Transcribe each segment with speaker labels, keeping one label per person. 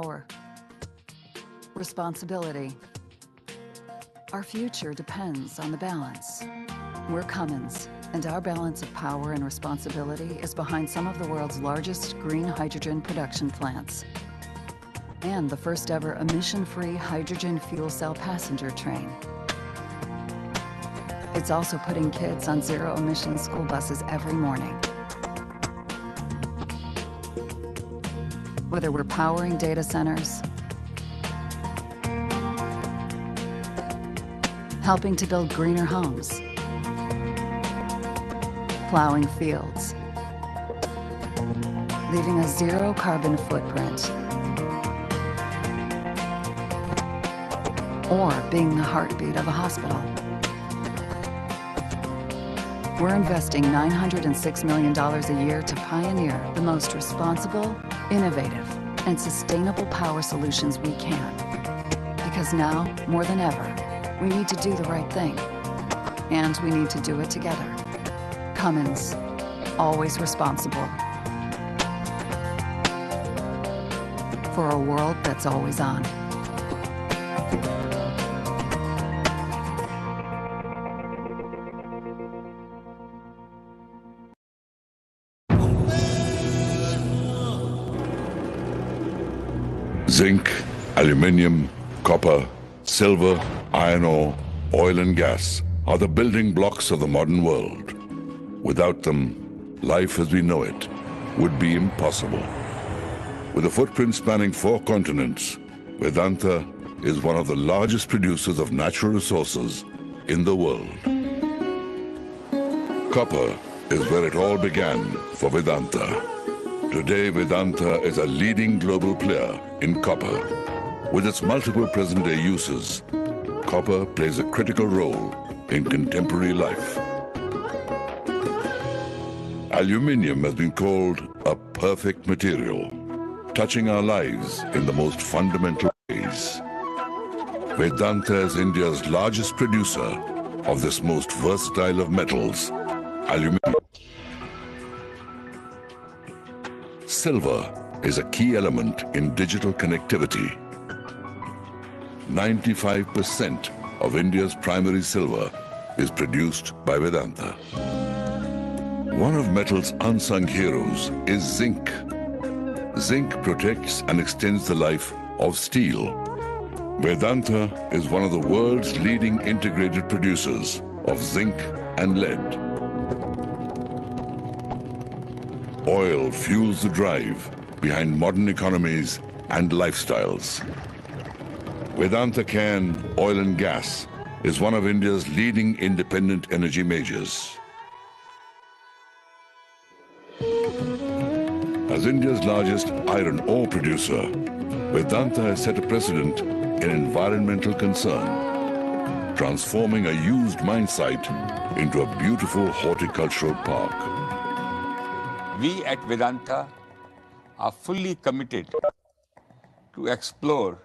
Speaker 1: power, responsibility. Our future depends on the balance. We're Cummins, and our balance of power and responsibility is behind some of the world's largest green hydrogen production plants and the first ever emission-free hydrogen fuel cell passenger train. It's also putting kids on zero-emission school buses every morning. Whether we're powering data centers, helping to build greener homes, plowing fields, leaving a zero carbon footprint, or being the heartbeat of a hospital. We're investing $906 million a year to pioneer the most responsible, innovative, and sustainable power solutions we can. Because now, more than ever, we need to do the right thing, and we need to do it together. Cummins, always responsible. For a world that's always on.
Speaker 2: Zinc, aluminium, copper, silver, iron ore, oil and gas are the building blocks of the modern world. Without them, life as we know it would be impossible. With a footprint spanning 4 continents, Vedanta is one of the largest producers of natural resources in the world. Copper is where it all began for Vedanta. Today, Vedanta is a leading global player in copper. With its multiple present-day uses, copper plays a critical role in contemporary life. Aluminium has been called a perfect material, touching our lives in the most fundamental ways. Vedanta is India's largest producer of this most versatile of metals, aluminium. Silver is a key element in digital connectivity. 95% of India's primary silver is produced by Vedanta. One of metal's unsung heroes is zinc. Zinc protects and extends the life of steel. Vedanta is one of the world's leading integrated producers of zinc and lead. Oil fuels the drive behind modern economies and lifestyles. Vedanta Can Oil and Gas is one of India's leading independent energy majors. As India's largest iron ore producer, Vedanta has set a precedent in environmental concern, transforming a used mine site into a beautiful horticultural park.
Speaker 3: We at Vedanta are fully committed to explore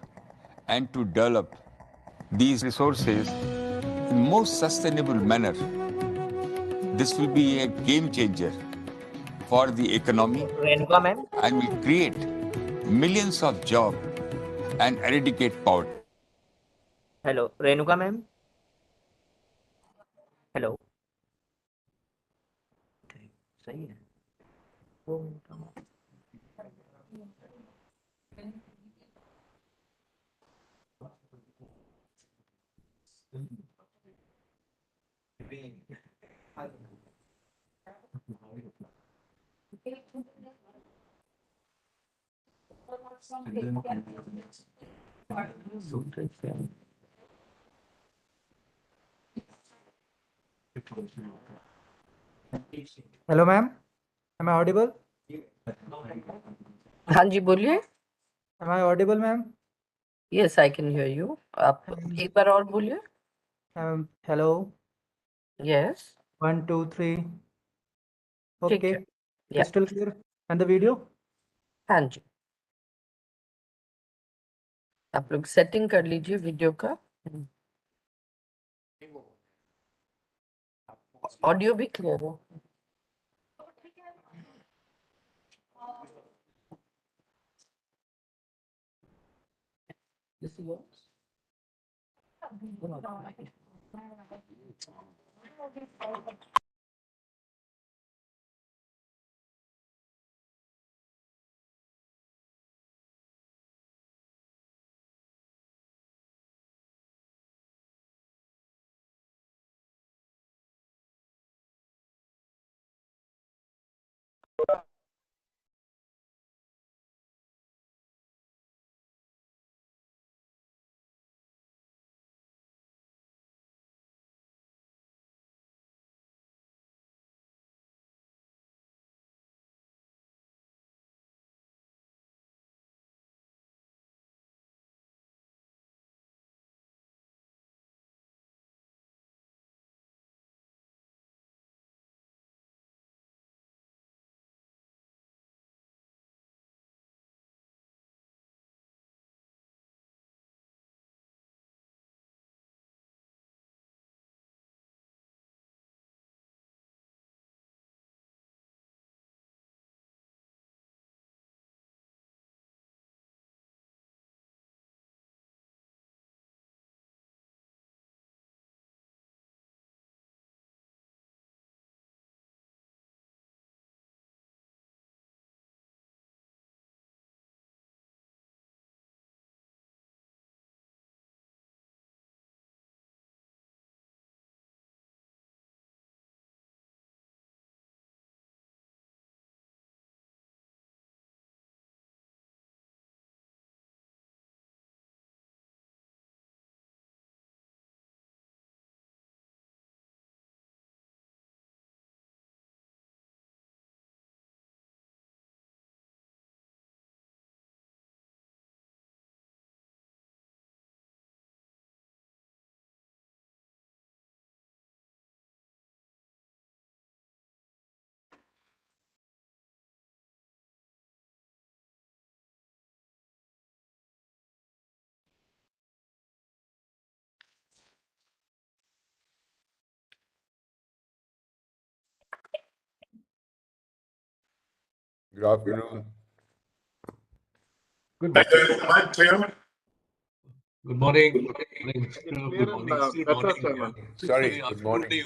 Speaker 3: and to develop these resources in most sustainable manner. This will be a game changer for the economy and will create millions of jobs and eradicate poverty.
Speaker 4: Hello, Renuka ma'am. Hello. सही है.
Speaker 5: Hello, ma'am. Am I audible?
Speaker 6: हाँ जी बोलिए.
Speaker 5: Am I audible, ma'am?
Speaker 6: Yes, I can hear you. आप एक बार और बोलिए.
Speaker 5: Hello.
Speaker 6: Yes.
Speaker 5: 1, 2, 3.
Speaker 6: ठीक
Speaker 5: Okay.
Speaker 6: है. Yeah.
Speaker 5: Crystal clear. And the video?
Speaker 6: हाँ जी. आप लोग सेटिंग कर लीजिए वीडियो का. ऑडियो भी क्लियर है. This is yours.
Speaker 7: Good afternoon.
Speaker 8: Good morning.
Speaker 9: Am I clear?
Speaker 8: Good morning. Good morning. Still
Speaker 9: Better,
Speaker 8: morning.
Speaker 9: Chairman.
Speaker 7: Sorry,
Speaker 8: Sorry,
Speaker 7: good morning.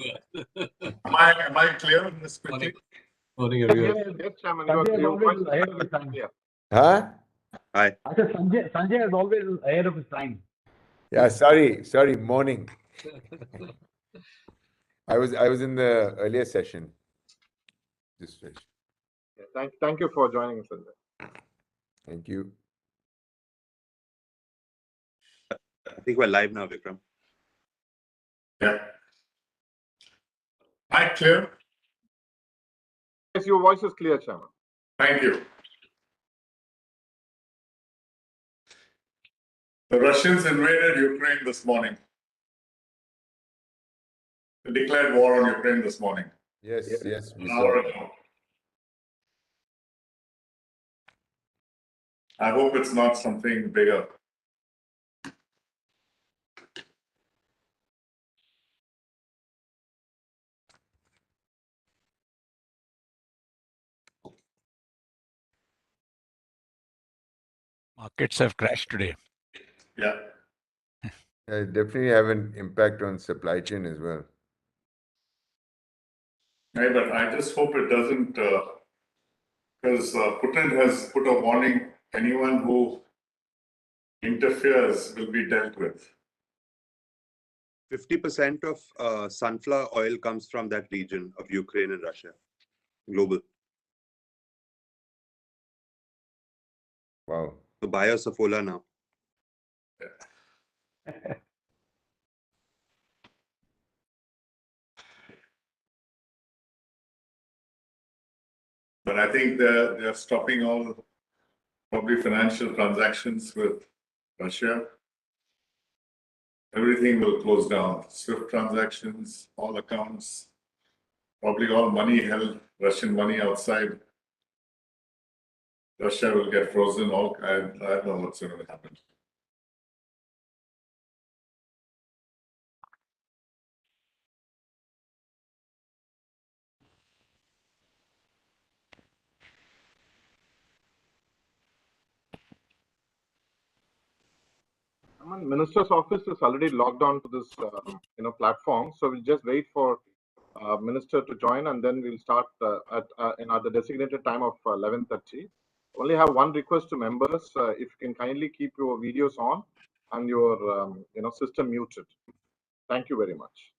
Speaker 9: Am I clear, Ms.
Speaker 8: Morning.
Speaker 9: Quickly?
Speaker 8: Morning, everyone.
Speaker 9: Yes, Chairman.
Speaker 5: Sanjay is
Speaker 9: Your
Speaker 5: always
Speaker 9: voice
Speaker 5: ahead
Speaker 9: is
Speaker 5: of his time.
Speaker 9: clear.
Speaker 7: Huh?
Speaker 5: I said Sanjay is always ahead of his time.
Speaker 7: Yeah, sorry, morning. I was in the earlier session. Just finished.
Speaker 9: Yeah, thank you for joining us, Sanjay.
Speaker 7: Thank you.
Speaker 10: I think we're live now, Vikram.
Speaker 9: Yeah. Am I clear? Yes, your voice is clear, Chairman. Thank you. The Russians invaded Ukraine this morning. They declared war on Ukraine this morning.
Speaker 7: Yes, we
Speaker 9: An
Speaker 7: saw.
Speaker 9: hour ago. I hope it's not something bigger.
Speaker 11: Markets have crashed today.
Speaker 9: Yeah.
Speaker 7: Definitely have an impact on supply chain as well.
Speaker 9: Right, but I just hope it doesn't, because Putin has put a warning, anyone who interferes will be dealt with.
Speaker 10: 50% of sunflower oil comes from that region of Ukraine and Russia. Global.
Speaker 7: Wow.
Speaker 10: So buy a Saffola now.
Speaker 9: But I think they're stopping all probably financial transactions with Russia. Everything will close down. SWIFT transactions, all accounts, probably all money held, Russian money outside Russia will get frozen. I don't know what's going to happen.
Speaker 11: Chairman, Minister's office is already logged on to this, platform. So we'll just wait for Minister to join, and then we'll start at the designated time of 11:30. Only have one request to members: if you can kindly keep your videos on and your system muted. Thank you very much.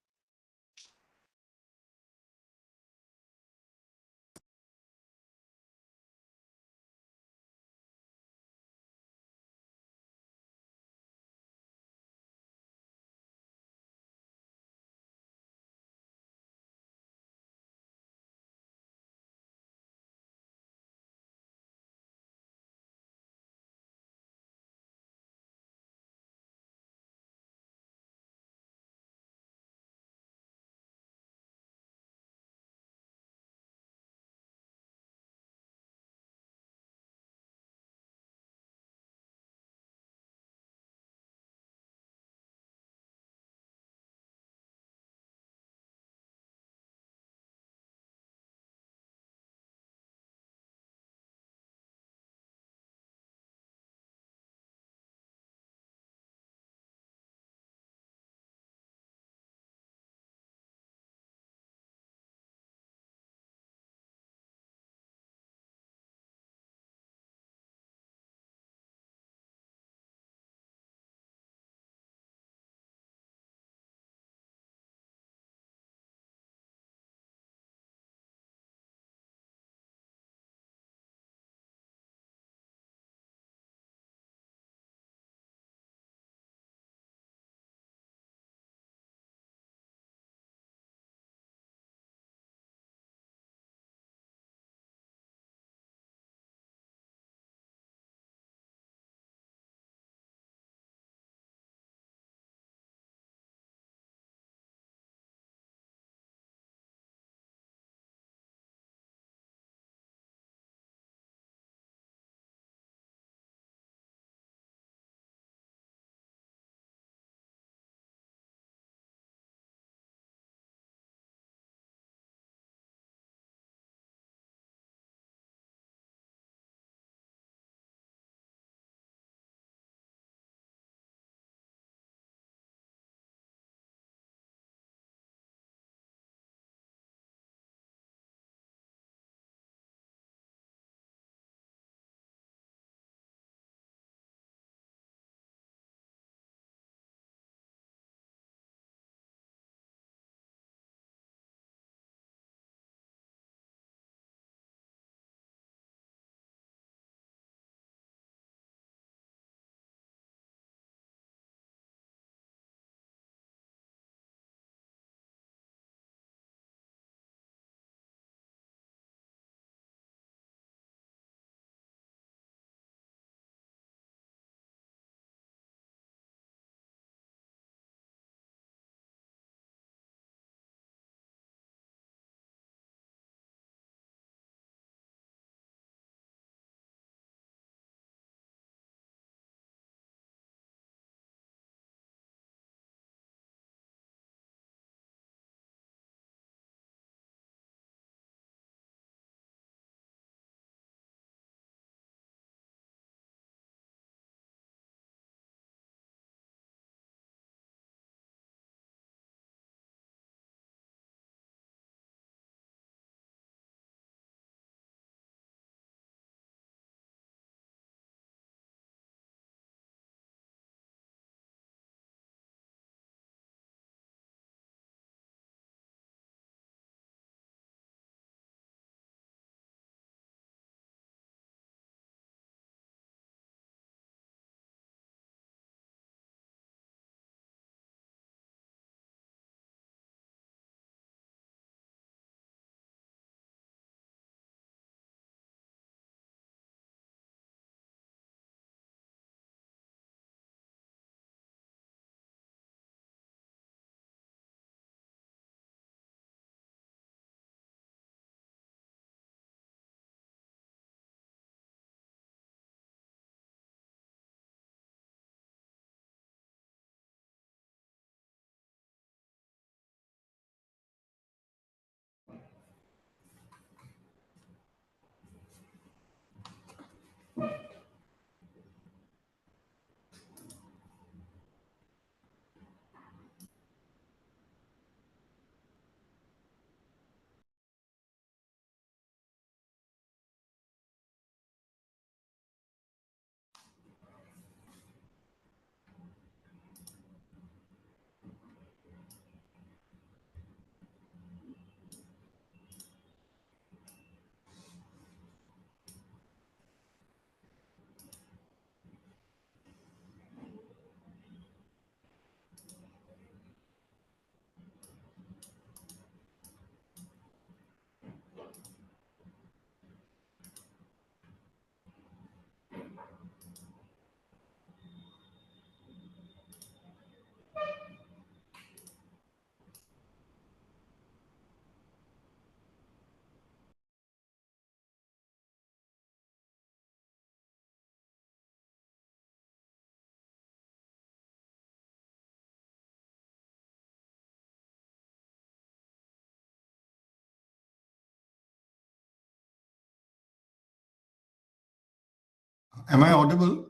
Speaker 12: Am I audible?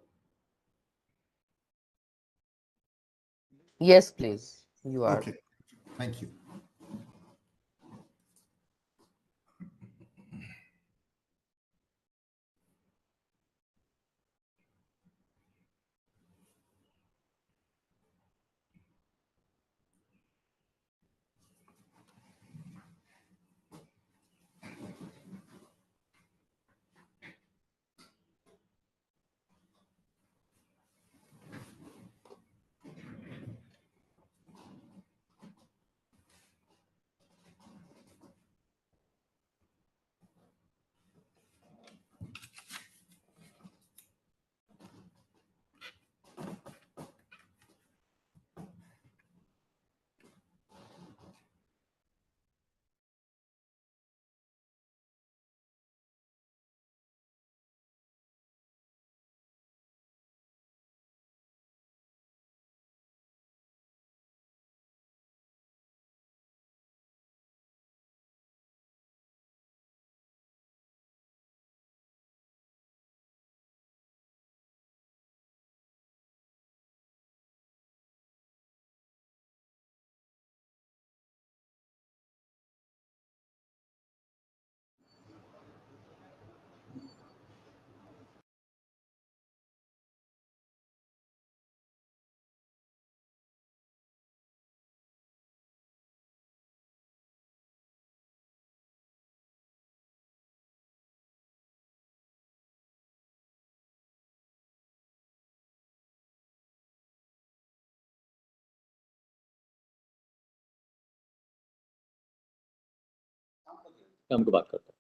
Speaker 6: Yes, please. You are.
Speaker 12: Okay, thank you.
Speaker 13: हमको बात करते हैं।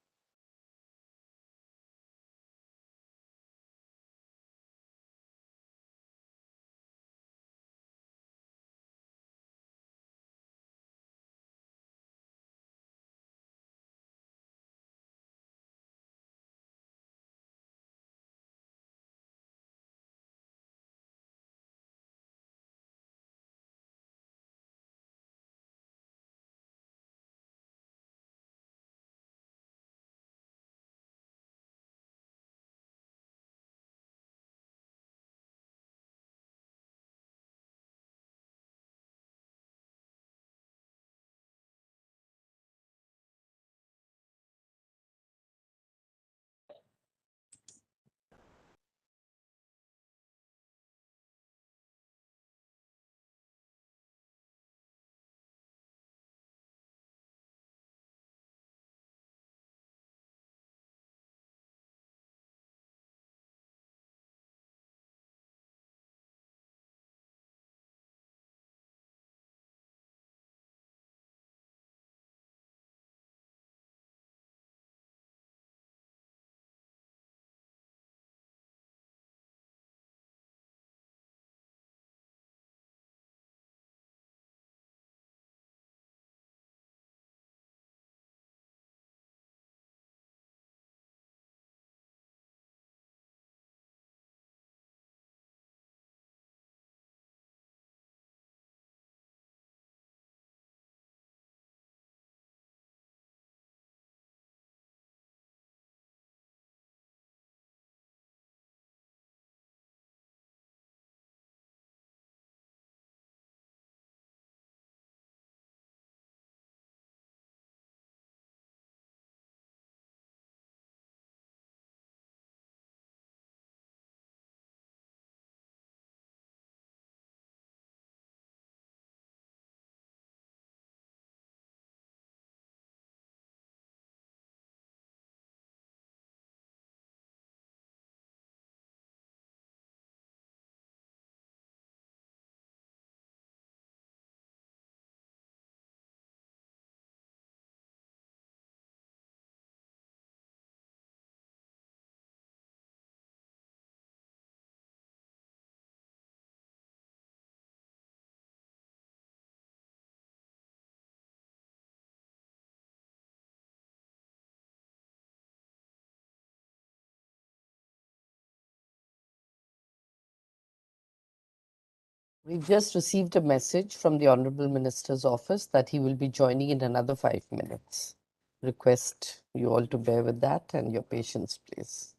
Speaker 6: We've just received a message from the Honorable Minister's office that he will be joining in another 5 minutes. Request you all to bear with that and your patience, please.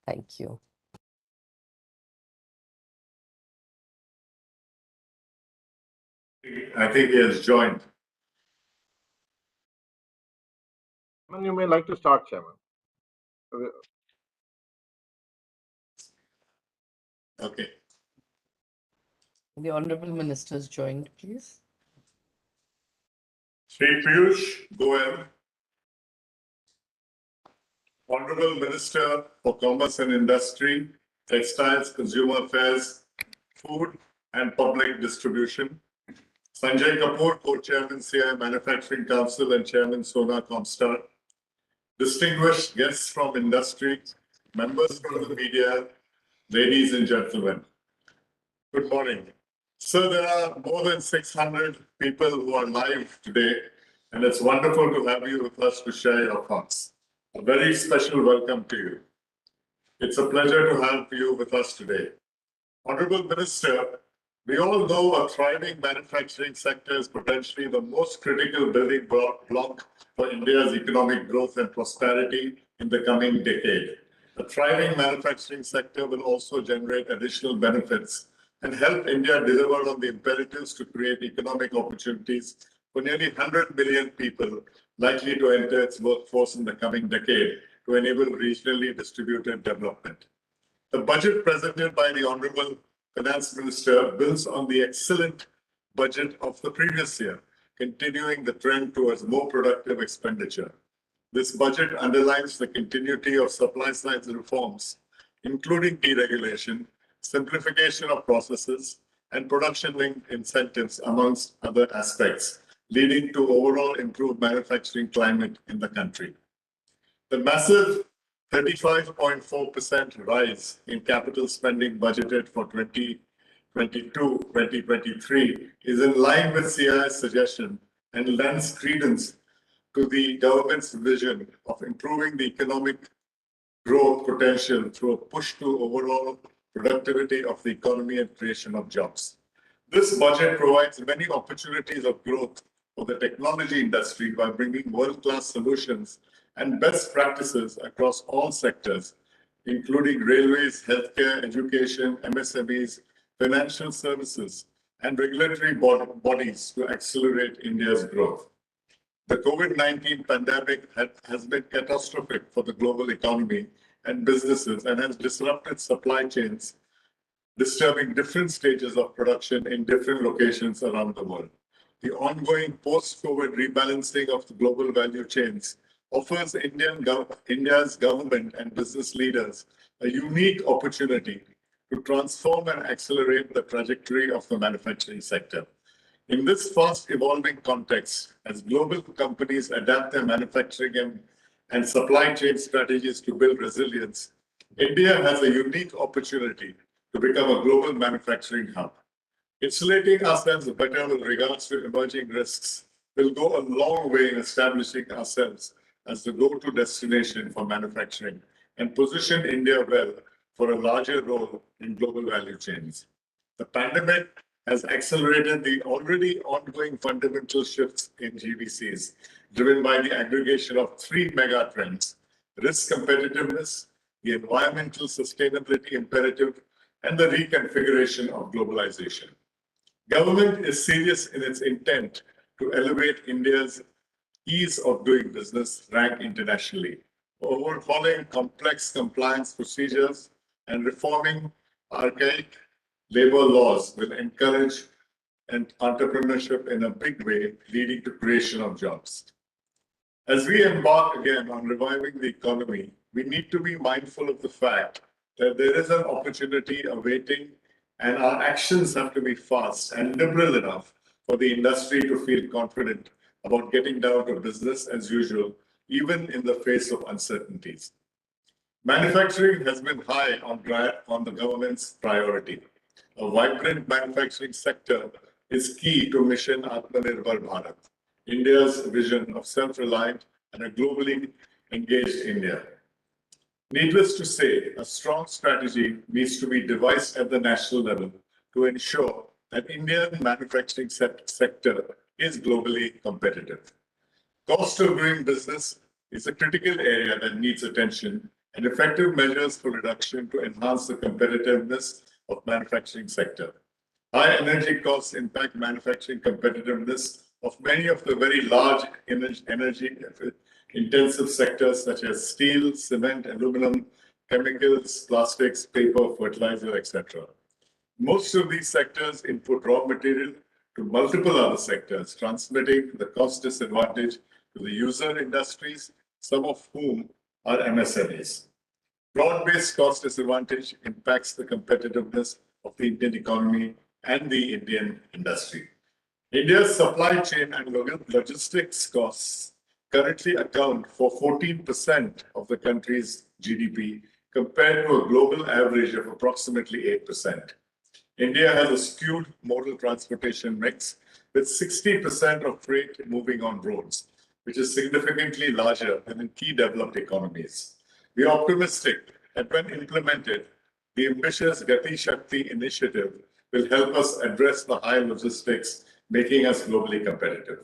Speaker 6: Thank you.
Speaker 9: I think he has joined.
Speaker 11: Chairman, you may like to start, Chairman.
Speaker 9: Okay.
Speaker 6: The Honorable Ministers joined, please.
Speaker 9: Shri Piyush Goyal, Honorable Minister for Commerce and Industry, Textiles, Consumer Affairs, Food and Public Distribution. Sanjay Kapoor, Co-Chairman, CII Manufacturing Council and Chairman, Sona Comstar. Distinguished guests from industry, members from the media, ladies and gentlemen. Good morning. So there are more than 600 people who are live today, and it's wonderful to have you with us to share your thoughts. A very special welcome to you. It's a pleasure to have you with us today. Honorable Minister, we all know a thriving manufacturing sector is potentially the most critical building block for India's economic growth and prosperity in the coming decade. A thriving manufacturing sector will also generate additional benefits and help India deliver on the imperatives to create economic opportunities for nearly 100 million people likely to enter its workforce in the coming decade to enable regionally distributed development. The budget presented by the Honorable Finance Minister builds on the excellent budget of the previous year, continuing the trend towards more productive expenditure. This budget underlines the continuity of supply side reforms, including deregulation, simplification of processes, and production-linked incentives, amongst other aspects, leading to overall improved manufacturing climate in the country. The massive 35.4% rise in capital spending budgeted for 2022-2023 is in line with CII's suggestion and lends credence to the government's vision of improving the economic growth potential through a push to overall productivity of the economy and creation of jobs. This budget provides many opportunities of growth for the technology industry by bringing world-class solutions and best practices across all sectors, including railways, healthcare, education, MSMEs, financial services, and regulatory bodies to accelerate India's growth. The COVID-19 pandemic has been catastrophic for the global economy and businesses and has disrupted supply chains, disturbing different stages of production in different locations around the world. The ongoing post-COVID rebalancing of the global value chains offers India's government and business leaders a unique opportunity to transform and accelerate the trajectory of the manufacturing sector. In this fast evolving context, as global companies adapt their manufacturing and supply chain strategies to build resilience, India has a unique opportunity to become a global manufacturing hub. Insulating ourselves better with regards to emerging risks will go a long way in establishing ourselves as the go-to destination for manufacturing and position India well for a larger role in global value chains. The pandemic has accelerated the already ongoing fundamental shifts in GVCs, driven by the aggregation of three mega trends: risk competitiveness, the environmental sustainability imperative, and the reconfiguration of globalization. Government is serious in its intent to elevate India's ease of doing business rank internationally, overhauling complex compliance procedures and reforming archaic labor laws will encourage entrepreneurship in a big way, leading to creation of jobs. As we embark again on reviving the economy, we need to be mindful of the fact that there is an opportunity awaiting, and our actions have to be fast and liberal enough for the industry to feel confident about getting down to business as usual, even in the face of uncertainties. Manufacturing has been high on the government's priority. A vibrant manufacturing sector is key to Mission Atmanirbhar Bharat, India's vision of self-reliant and a globally engaged India. Needless to say, a strong strategy needs to be devised at the national level to ensure that Indian manufacturing sector is globally competitive. Cost of doing business is a critical area that needs attention and effective measures for reduction to enhance the competitiveness of manufacturing sector. High energy costs impact manufacturing competitiveness of many of the very large energy intensive sectors such as steel, cement, aluminum, chemicals, plastics, paper, fertilizer, etc. Most of these sectors input raw material to multiple other sectors, transmitting the cost disadvantage to the user industries, some of whom are MSMEs. Broad-based cost disadvantage impacts the competitiveness of the Indian economy and the Indian industry. India's supply chain and logistics costs currently account for 14% of the country's GDP compared to a global average of approximately 8%. India has a skewed modal transportation mix with 60% of freight moving on roads, which is significantly larger than in key developed economies. We are optimistic that when implemented, the ambitious Gati Shakti initiative will help us address the high logistics, making us globally competitive.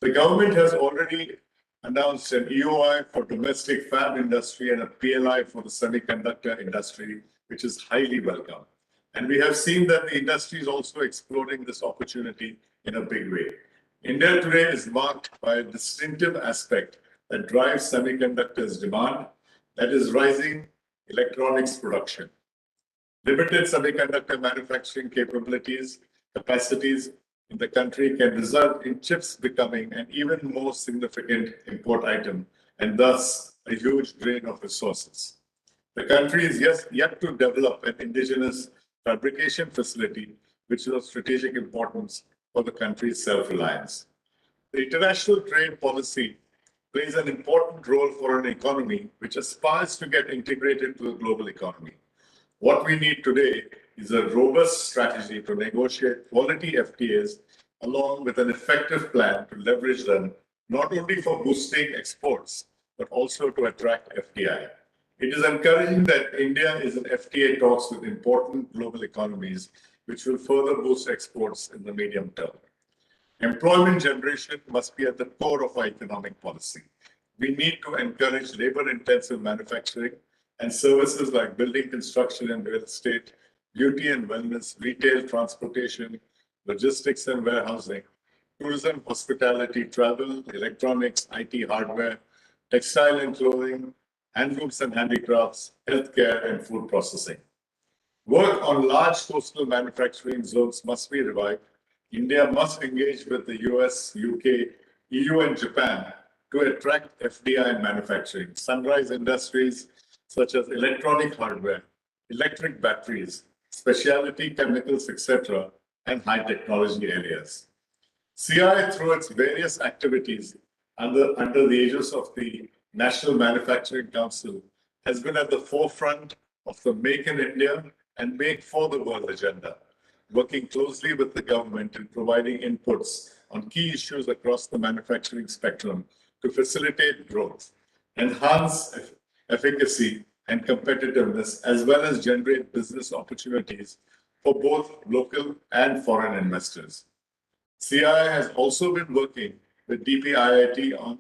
Speaker 9: The government has already announced an EOI for domestic fab industry and a PLI for the semiconductor industry, which is highly welcome. And we have seen that the industry is also exploring this opportunity in a big way. India today is marked by a distinctive aspect that drives semiconductors demand, that is rising electronics production. Limited semiconductor manufacturing capacities in the country can result in chips becoming an even more significant import item and thus a huge drain of resources. The country is yet to develop an indigenous fabrication facility, which is of strategic importance for the country's self-reliance. The international trade policy plays an important role for an economy which aspires to get integrated to the global economy. What we need today is a robust strategy to negotiate quality FTAs along with an effective plan to leverage them not only for boosting exports, but also to attract FDI. It is encouraging that India is in FTA talks with important global economies, which will further boost exports in the medium term. Employment generation must be at the core of our economic policy. We need to encourage labor-intensive manufacturing and services like building construction and real estate, beauty and wellness, retail, transportation, logistics and warehousing, tourism, hospitality, travel, electronics, IT hardware, textile and clothing, handlooms and handicrafts, healthcare, and food processing. Work on large coastal manufacturing zones must be revived. India must engage with the US, UK, EU, and Japan to attract FDI in manufacturing. Sunrise industries such as electronic hardware, electric batteries, specialty chemicals, etc., and high technology areas. CII, through its various activities under the aegis of the National Manufacturing Council, has been at the forefront of the Make in India and Make for the World agenda, working closely with the government and providing inputs on key issues across the manufacturing spectrum to facilitate growth, enhance efficacy and competitiveness, as well as generate business opportunities for both local and foreign investors. CII has also been working with DPIIT on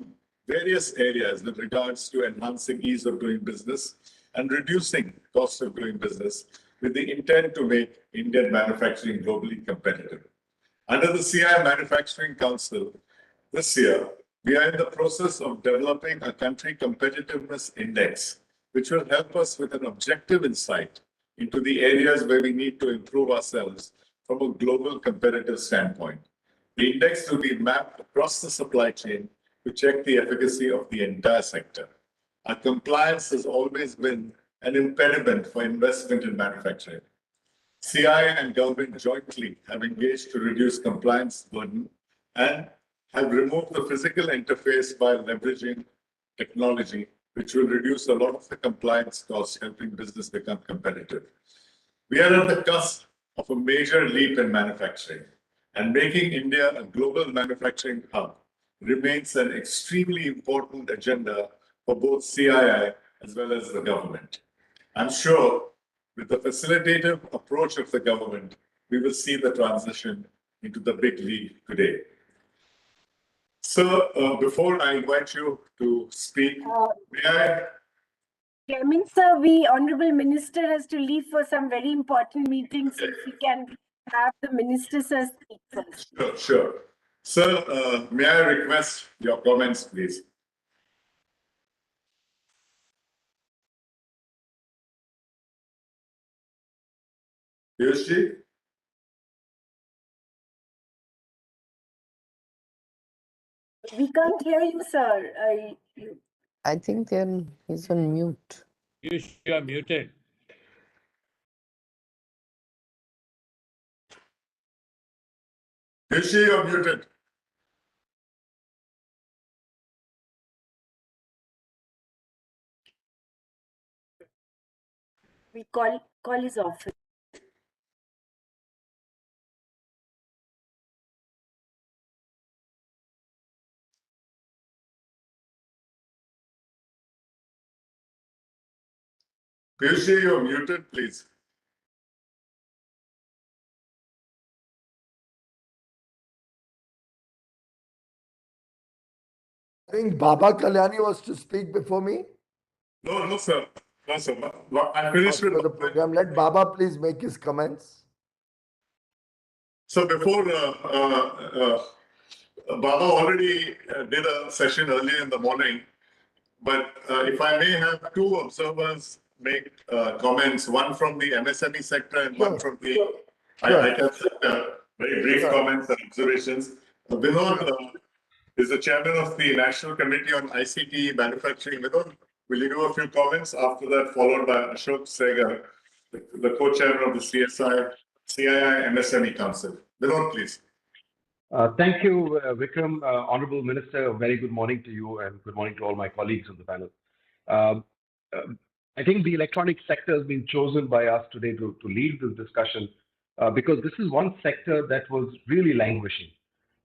Speaker 9: various areas with regards to enhancing ease of doing business and reducing cost of doing business with the intent to make Indian manufacturing globally competitive. Under the CII Manufacturing Council, this year, we are in the process of developing a country competitiveness index, which will help us with an objective insight into the areas where we need to improve ourselves from a global competitive standpoint. The index will be mapped across the supply chain to check the efficacy of the entire sector. Our compliance has always been an impediment for investment in manufacturing. CII and government jointly have engaged to reduce compliance burden and have removed the physical interface by leveraging technology, which will reduce a lot of the compliance costs, helping business become competitive. We are at the cusp of a major leap in manufacturing, and making India a global manufacturing hub remains an extremely important agenda for both CII as well as the government. I'm sure with the facilitative approach of the government, we will see the transition into the big league today. So, before I invite you to speak, may I?
Speaker 13: Chairman, sir, Honorable Minister has to leave for some very important meetings. If we can have the minister sir speak first.
Speaker 9: Sure, sure. Sir, may I request your comments, please? Piyushji?
Speaker 13: We can't hear you, sir.
Speaker 6: I think he's on mute.
Speaker 8: You are muted.
Speaker 9: Piyushji, you're muted.
Speaker 13: We call his office.
Speaker 9: Piyushji, you're muted, please.
Speaker 14: I think Baba Kalyani was to speak before me.
Speaker 9: No, sir. No, sir. I finished with
Speaker 14: the program. Let Baba please make his comments.
Speaker 9: So before Baba already did a session earlier in the morning, but if I may have two observers make comments, one from the MSME sector and one from the ITEL sector, very brief comments and observations. Vinod is the chairman of the National Committee on ICT Manufacturing. Vinod, will you do a few comments? After that, followed by Ashok Segar, the co-chairman of the CII MSME Council. Vinod, please.
Speaker 5: Thank you, Vikram. Honorable Minister, a very good morning to you and good morning to all my colleagues on the panel. I think the electronic sector has been chosen by us today to lead this discussion because this is one sector that was really languishing.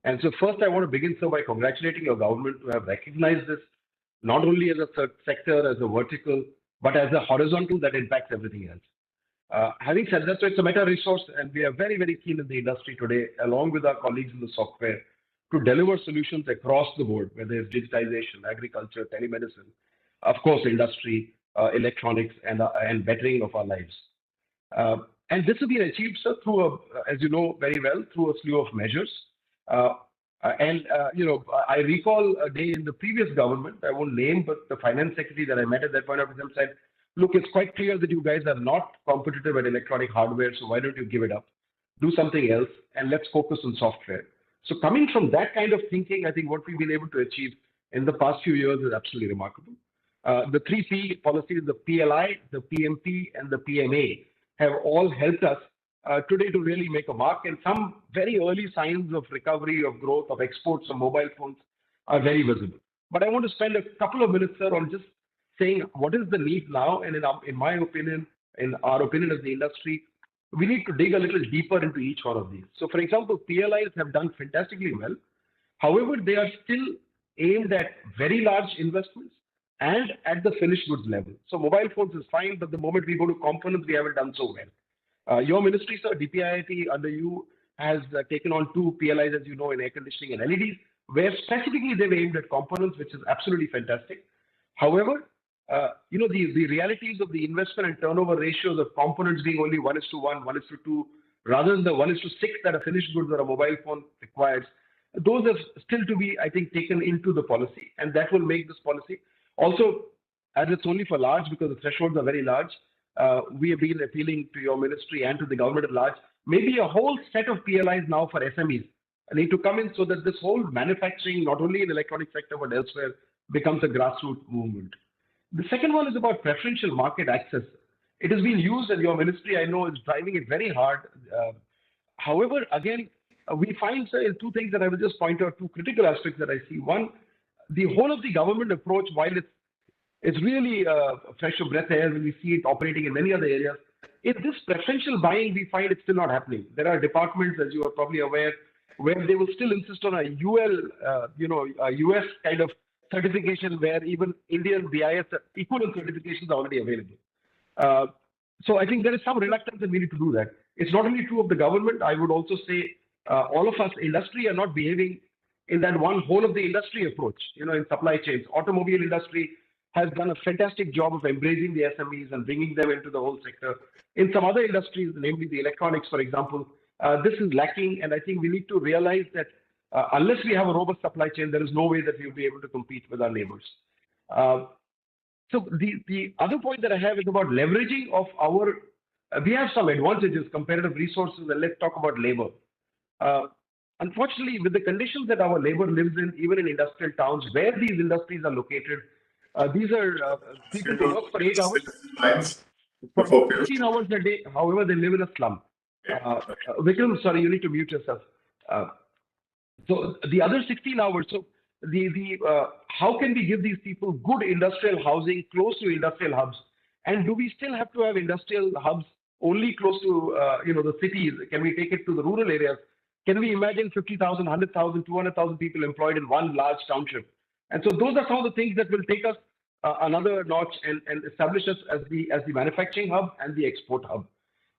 Speaker 5: And so first, I want to begin, sir, by congratulating your government to have recognized this not only as a sector, as a vertical, but as a horizontal that impacts everything else. Having said that, so it's a meta resource, and we are very, very keen in the industry today, along with our colleagues in the software, to deliver solutions across the board, whether it's digitization, agriculture, telemedicine, of course, industry, electronics, and bettering of our lives. And this has been achieved, sir, through, as you know very well, through a slew of measures. I recall a day in the previous government, I won't name, but the finance secretary that I met at that point of time said, look, it's quite clear that you guys are not competitive at electronic hardware, so why don't you give it up? Do something else, and let's focus on software. So coming from that kind of thinking, I think what we've been able to achieve in the past few years is absolutely remarkable. The 3P policies, the PLI, the PMP, and the PMA have all helped us today to really make a mark, and some very early signs of recovery, of growth, of exports of mobile phones are very visible. But I want to spend a couple of minutes, sir, on just saying what is the need now, and in my opinion, in our opinion as the industry, we need to dig a little deeper into each one of these. So, for example, PLIs have done fantastically well. However, they are still aimed at very large investments and at the finished goods level. So mobile phones is fine, but the moment we go to components, we haven't done so well. Your ministry, sir, DPIIT under you has taken on 2 PLIs, as you know, in air conditioning and LEDs, where specifically they've aimed at components, which is absolutely fantastic. However, the realities of the investment and turnover ratios of components being only 1:1, 1:2, rather than the 1:6 that a finished goods or a mobile phone requires, those are still to be, I think, taken into the policy, and that will make this policy. Also, as it's only for large, because the thresholds are very large, we have been appealing to your ministry and to the government at large, maybe a whole set of PLIs now for SMEs need to come in so that this whole manufacturing, not only in the electronic sector but elsewhere, becomes a grassroots movement. The second one is about preferential market access. It has been used, and your ministry, I know, is driving it very hard. However, again, we find, sir, in 2 things that I will just point out, 2 critical aspects that I see. One, the whole of the government approach, while it's really a fresh of breath air when we see it operating in many other areas, in this preferential buying, we find it's still not happening. There are departments, as you are probably aware, where they will still insist on a a US kind of certification where even Indian BIS equivalent certifications are already available. So I think there is some reluctance and we need to do that. It's not only true of the government. I would also say all of us, industry, are not behaving in that one whole of the industry approach, in supply chains. Automobile industry has done a fantastic job of embracing the SMEs and bringing them into the whole sector. In some other industries, namely the electronics, for example, This is lacking, and I think we need to realize that unless we have a robust supply chain, there is no way that we will be able to compete with our neighbors. So the other point that I have is about leveraging of our, we have some advantages, comparative resources, and let's talk about labor. Unfortunately, with the conditions that our labor lives in, even in industrial towns where these industries are located, these are people who work for 8 hours, for 16 hours a day. However, they live in a slum. Vikram, sorry, you need to mute yourself. So the other 16 hours. So how can we give these people good industrial housing close to industrial hubs? And do we still have to have industrial hubs only close to the cities? Can we take it to the rural areas? Can we imagine 50,000, 100,000, 200,000 people employed in one large township? And so those are some of the things that will take us another notch and establish us as the manufacturing hub and the export hub.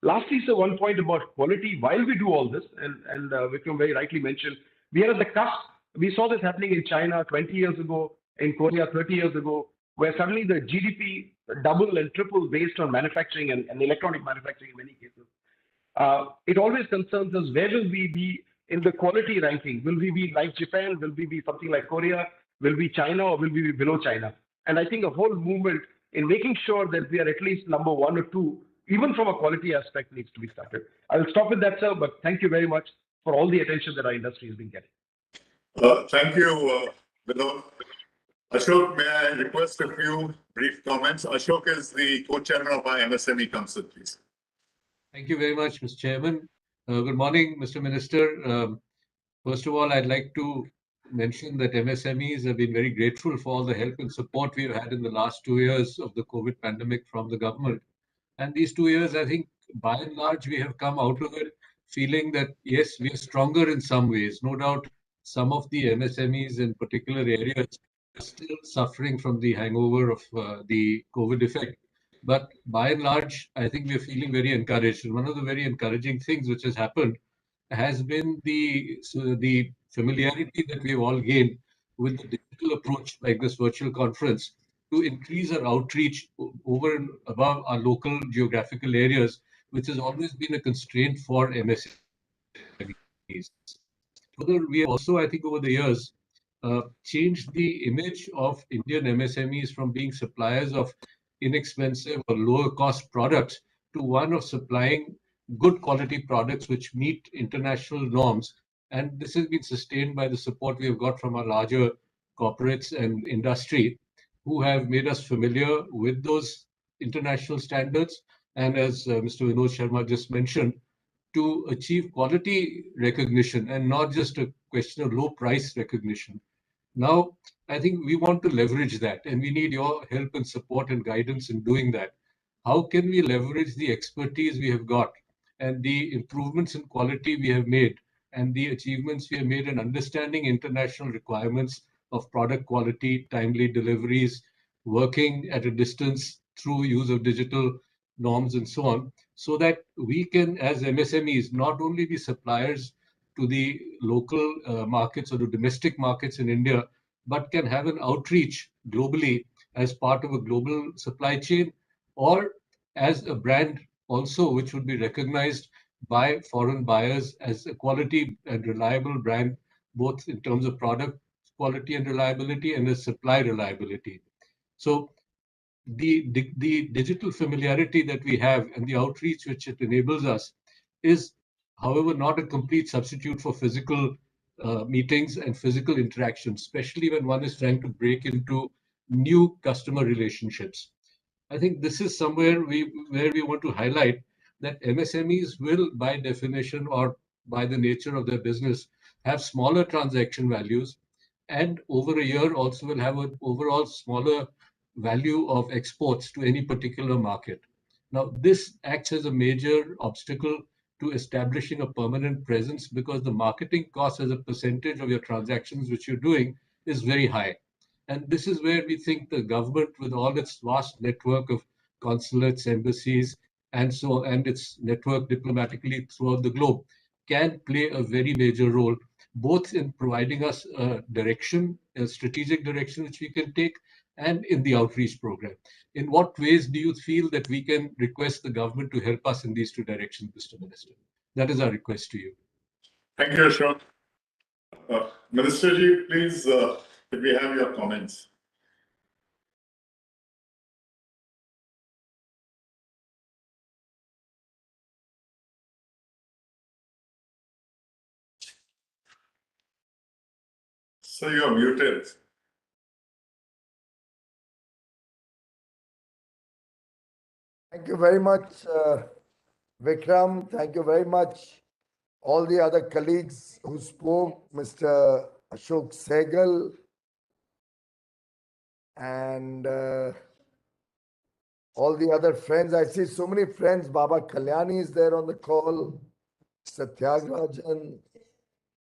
Speaker 5: Lastly, so one point about quality. While we do all this, and Vikram very rightly mentioned, we are at the cusp. We saw this happening in China 20 years ago, in Korea 30 years ago, where suddenly the GDP double and triple based on manufacturing and electronic manufacturing in many cases. It always concerns us, where will we be in the quality ranking? Will we be like Japan? Will we be something like Korea? Will we be China, or will we be below China? And I think a whole movement in making sure that we are at least number 1 or 2, even from a quality aspect, needs to be started. I will stop with that, sir, but thank you very much for all the attention that our industry has been getting.
Speaker 9: Thank you, Vinod. Ashok, may I request a few brief comments? Ashok is the co-chairman of our MSME Council, please.
Speaker 8: Thank you very much, Mr. Chairman. Good morning, Mr. Minister. First of all, I'd like to mention that MSMEs have been very grateful for all the help and support we've had in the last 2 years of the COVID pandemic from the government. And these 2 years, I think, by and large, we have come out of it feeling that, yes, we are stronger in some ways. No doubt, some of the MSMEs in particular areas are still suffering from the hangover of the COVID effect. But by and large, I think we're feeling very encouraged. And one of the very encouraging things which has happened has been the familiarity that we've all gained with the digital approach like this virtual conference to increase our outreach over and above our local geographical areas, which has always been a constraint for MSMEs. Further, we have also, I think, over the years, changed the image of Indian MSMEs from being suppliers of inexpensive or lower cost products to one of supplying good quality products which meet international norms. And this has been sustained by the support we have got from our larger corporates and industry, who have made us familiar with those international standards. And as Mr. Vinod Sharma just mentioned, to achieve quality recognition and not just a question of low price recognition. Now, I think we want to leverage that, and we need your help and support and guidance in doing that. How can we leverage the expertise we have got and the improvements in quality we have made and the achievements we have made in understanding international requirements of product quality, timely deliveries, working at a distance through use of digital norms and so on, so that we can, as MSMEs, not only be suppliers to the local markets or the domestic markets in India, but can have an outreach globally as part of a global supply chain, or as a brand also, which would be recognized by foreign buyers as a quality and reliable brand, both in terms of product quality and reliability and as supply reliability. So the digital familiarity that we have and the outreach which it enables us is, however, not a complete substitute for physical meetings and physical interactions, especially when one is trying to break into new customer relationships. I think this is somewhere where we want to highlight that MSMEs will, by definition or by the nature of their business, have smaller transaction values, and over a year also will have an overall smaller value of exports to any particular market. Now, this acts as a major obstacle to establishing a permanent presence, because the marketing cost as a percentage of your transactions which you're doing is very high. And this is where we think the government, with all its vast network of consulates, embassies, and so, and its network diplomatically throughout the globe, can play a very major role, both in providing us a direction, a strategic direction which we can take, and in the outreach program. In what ways do you feel that we can request the government to help us in these two directions, Mr. Minister? That is our request to you.
Speaker 9: Thank you, Ashok. Minister Ji, please, if we have your comments. So you are muted.
Speaker 14: Thank you very much, Vikram. Thank you very much, all the other colleagues who spoke, Mr. Ashok Sehgal, and all the other friends. I see so many friends. Baba Kalyani is there on the call, Satyagarajan,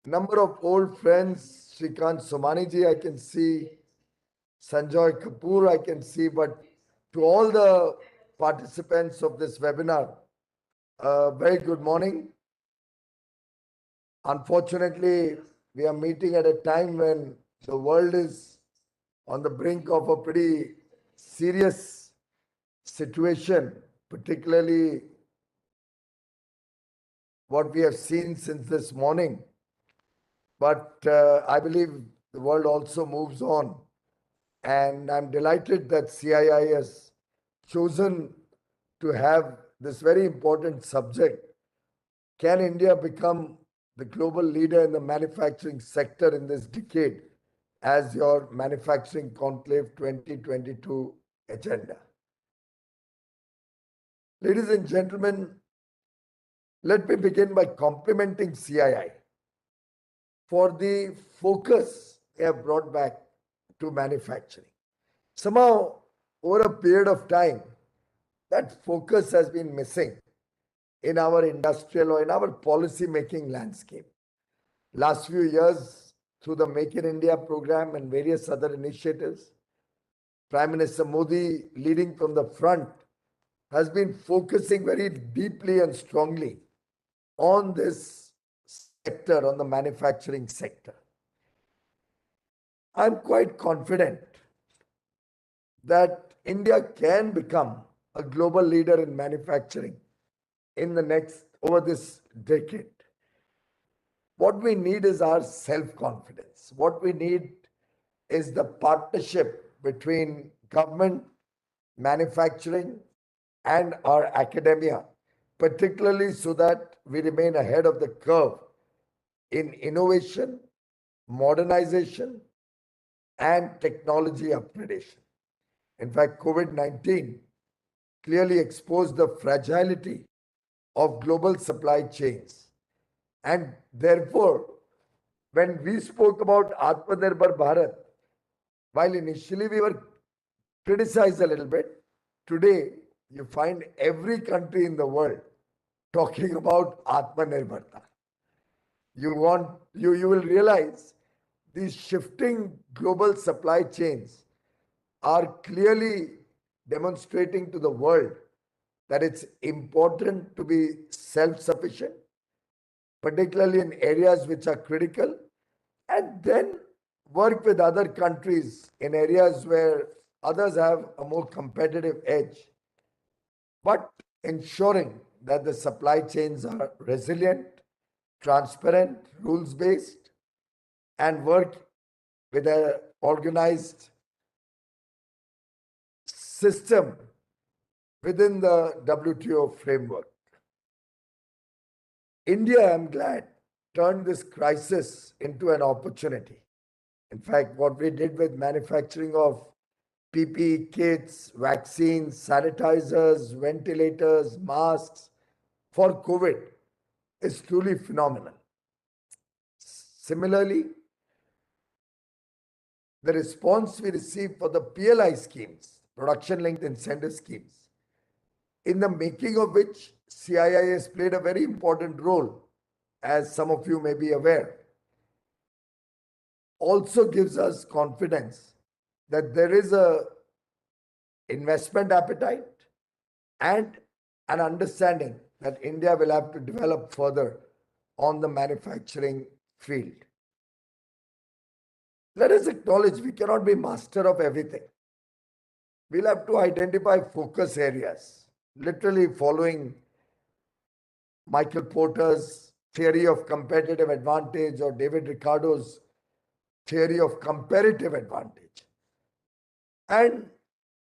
Speaker 14: number of old friends, Shrikant Somani ji, I can see, Sanjoy Kapoor, I can see, but to all the participants of this webinar, very good morning. Unfortunately, we are meeting at a time when the world is on the brink of a pretty serious situation, particularly what we have seen since this morning. But I believe the world also moves on. And I'm delighted that CII has chosen to have this very important subject. Can India become the global leader in the manufacturing sector in this decade as your Manufacturing Conclave 2022 agenda? Ladies and gentlemen, let me begin by complimenting CII for the focus they have brought back to manufacturing. Somehow, over a period of time, that focus has been missing in our industrial or in our policy making landscape. Last few years, through the Make in India program and various other initiatives, Prime Minister Modi, leading from the front, has been focusing very deeply and strongly on this sector, on the manufacturing sector. I'm quite confident that India can become a global leader in manufacturing in the next, over this decade. What we need is our self-confidence. What we need is the partnership between government, manufacturing, and our academia, particularly so that we remain ahead of the curve in innovation, modernization, and technology upgradation. In fact, COVID-19 clearly exposed the fragility of global supply chains. And therefore, when we spoke about Atmanirbhar Bharat, while initially we were criticized a little bit, today you find every country in the world talking about Atmanirbharta. You will realize these shifting global supply chains are clearly demonstrating to the world that it's important to be self-sufficient, particularly in areas which are critical, and then work with other countries in areas where others have a more competitive edge, but ensuring that the supply chains are resilient, transparent, rules-based, and work with an organized system within the WTO framework. India, I'm glad, turned this crisis into an opportunity. In fact, what we did with manufacturing of PPE kits, vaccines, sanitizers, ventilators, masks for COVID is truly phenomenal. Similarly, the response we received for the PLI schemes, production linked incentive schemes, in the making of which CII has played a very important role, as some of you may be aware, also gives us confidence that there is a investment appetite and an understanding that India will have to develop further on the manufacturing field. Let us acknowledge we cannot be master of everything. We'll have to identify focus areas, literally following Michael Porter's theory of competitive advantage or David Ricardo's theory of comparative advantage, and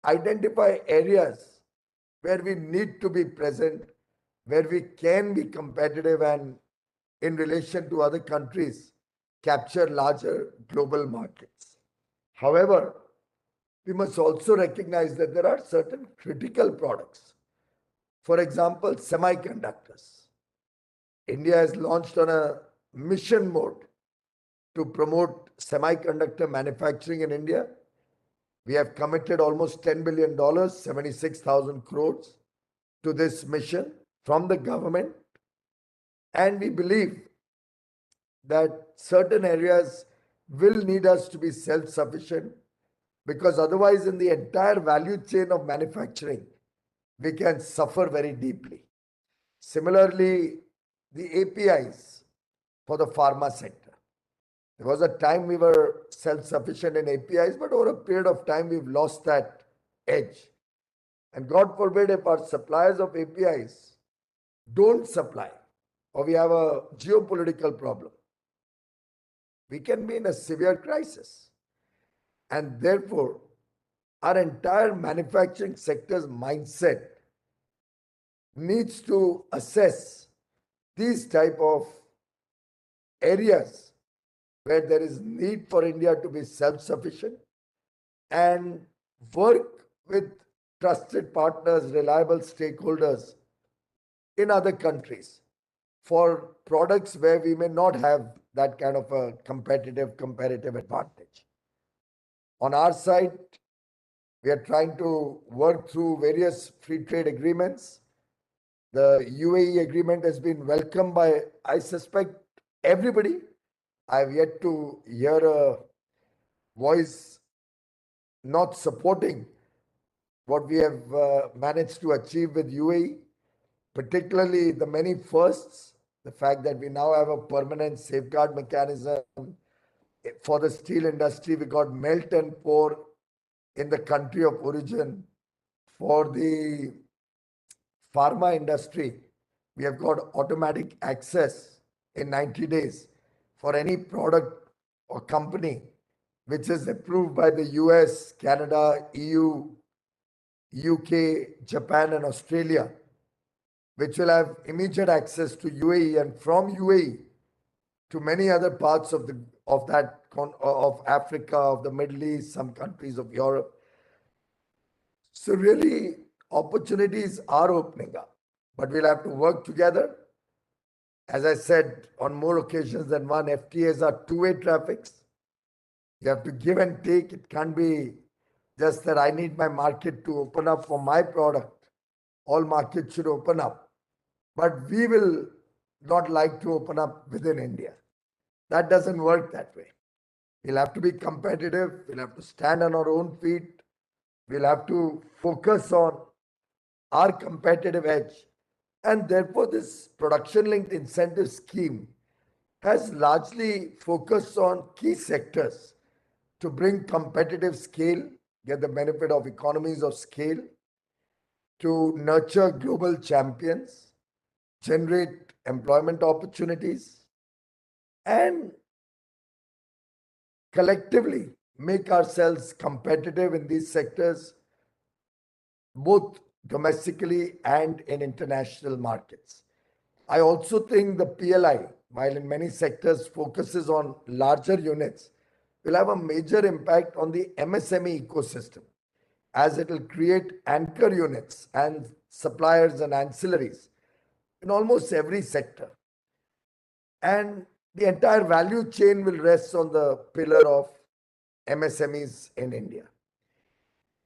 Speaker 14: identify areas where we need to be present, where we can be competitive and in relation to other countries, capture larger global markets. However, we must also recognize that there are certain critical products. For example, semiconductors. India has launched on a mission mode to promote semiconductor manufacturing in India. We have committed almost $10 billion, 76,000 crores to this mission from the government. And we believe that certain areas will need us to be self-sufficient, because otherwise in the entire value chain of manufacturing, we can suffer very deeply. Similarly, the APIs for the pharma sector. There was a time we were self-sufficient in APIs, but over a period of time, we've lost that edge. And God forbid if our suppliers of APIs don't supply, or we have a geopolitical problem, we can be in a severe crisis. And therefore, our entire manufacturing sector's mindset needs to assess these type of areas where there is need for India to be self-sufficient and work with trusted partners, reliable stakeholders in other countries for products where we may not have that kind of a comparative advantage. On our side, we are trying to work through various free trade agreements. The UAE agreement has been welcomed by, I suspect, everybody. I have yet to hear a voice not supporting what we have managed to achieve with UAE, particularly the many firsts, the fact that we now have a permanent safeguard mechanism for the steel industry. We got melt and pour in the country of origin. For the pharma industry, we have got automatic access in 90 days for any product or company which is approved by the US, Canada, EU, UK, Japan, and Australia, which will have immediate access to UAE, and from UAE to many other parts of Africa, of the Middle East, some countries of Europe. So really, opportunities are opening up, but we'll have to work together. As I said on more occasions than one, FTAs are two-way traffics. You have to give and take. It can't be just that I need my market to open up for my product. All markets should open up. But we will not like to open up within India. That doesn't work that way. We'll have to be competitive. We'll have to stand on our own feet. We'll have to focus on our competitive edge. And therefore, this production-linked incentive scheme has largely focused on key sectors to bring competitive scale, get the benefit of economies of scale, to nurture global champions, generate employment opportunities, and collectively make ourselves competitive in these sectors, both domestically and in international markets. I also think the PLI, while in many sectors focuses on larger units, will have a major impact on the MSME ecosystem, as it will create anchor units and suppliers and ancillaries in almost every sector. And the entire value chain will rest on the pillar of MSMEs in India.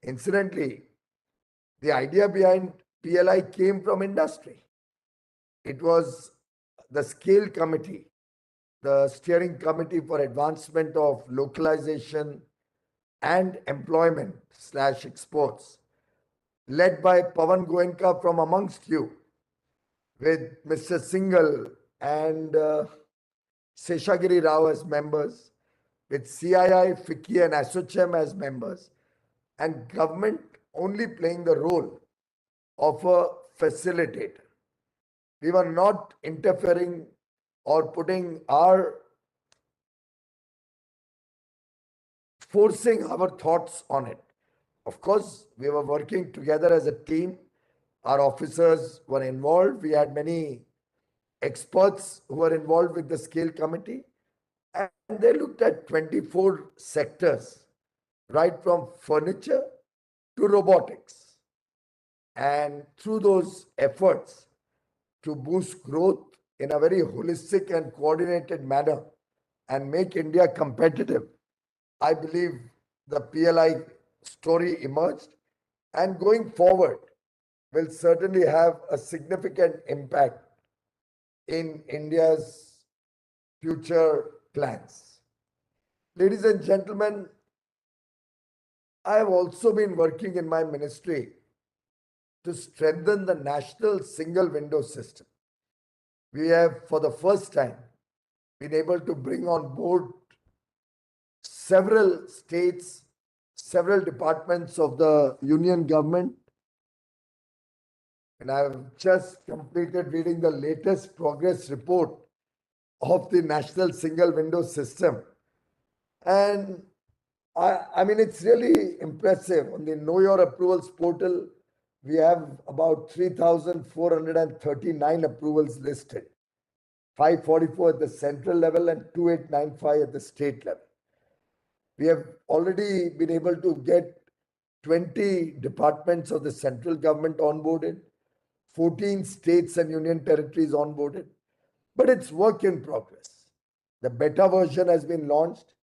Speaker 14: Incidentally, the idea behind PLI came from industry. It was the scale committee, the steering committee for advancement of localization and employment / exports, led by Pawan Goenka from amongst you, with Mr. Singhal and Seshagiri Rao as members, with CII, FICCI and ASSOCHAM as members, and government only playing the role of a facilitator. We were not interfering or forcing our thoughts on it. Of course, we were working together as a team. Our officers were involved. We had many experts who were involved with the scale committee, and they looked at 24 sectors, right from furniture to robotics. And through those efforts to boost growth in a very holistic and coordinated manner and make India competitive, I believe the PLI story emerged, and going forward will certainly have a significant impact in India's future plans. Ladies and gentlemen, I have also been working in my ministry to strengthen the national single window system. We have, for the first time, been able to bring on board several states, several departments of the union government. And I've just completed reading the latest progress report of the national single window system. And I mean, it's really impressive. On the Know Your Approvals portal, we have about 3,439 approvals listed, 544 at the central level and 2,895 at the state level. We have already been able to get 20 departments of the central government onboarded, 14 states and union territories onboarded, but it's work in progress. The beta version has been launched.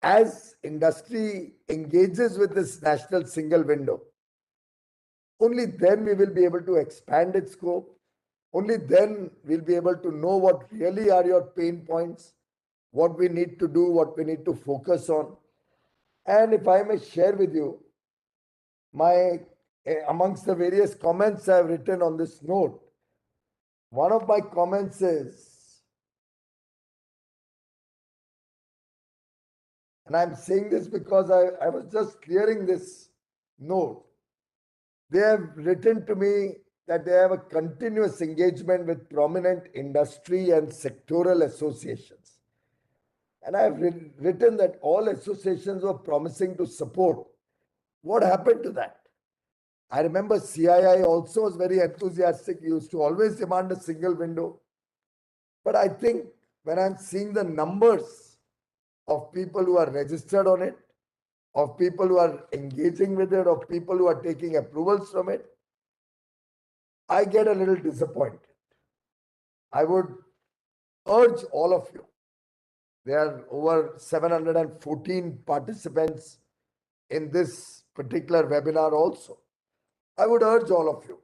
Speaker 14: As industry engages with this national single window, only then we will be able to expand its scope. Only then we'll be able to know what really are your pain points, what we need to do, what we need to focus on. And if I may share with you, amongst the various comments I've written on this note, one of my comments is, and I'm saying this because I was just clearing this note. They have written to me that they have a continuous engagement with prominent industry and sectoral associations. And I have written that all associations were promising to support. What happened to that? I remember CII also was very enthusiastic. He used to always demand a single window. But I think when I'm seeing the numbers of people who are registered on it, of people who are engaging with it, of people who are taking approvals from it, I get a little disappointed. I would urge all of you. There are over 714 participants in this particular webinar also. I would urge all of you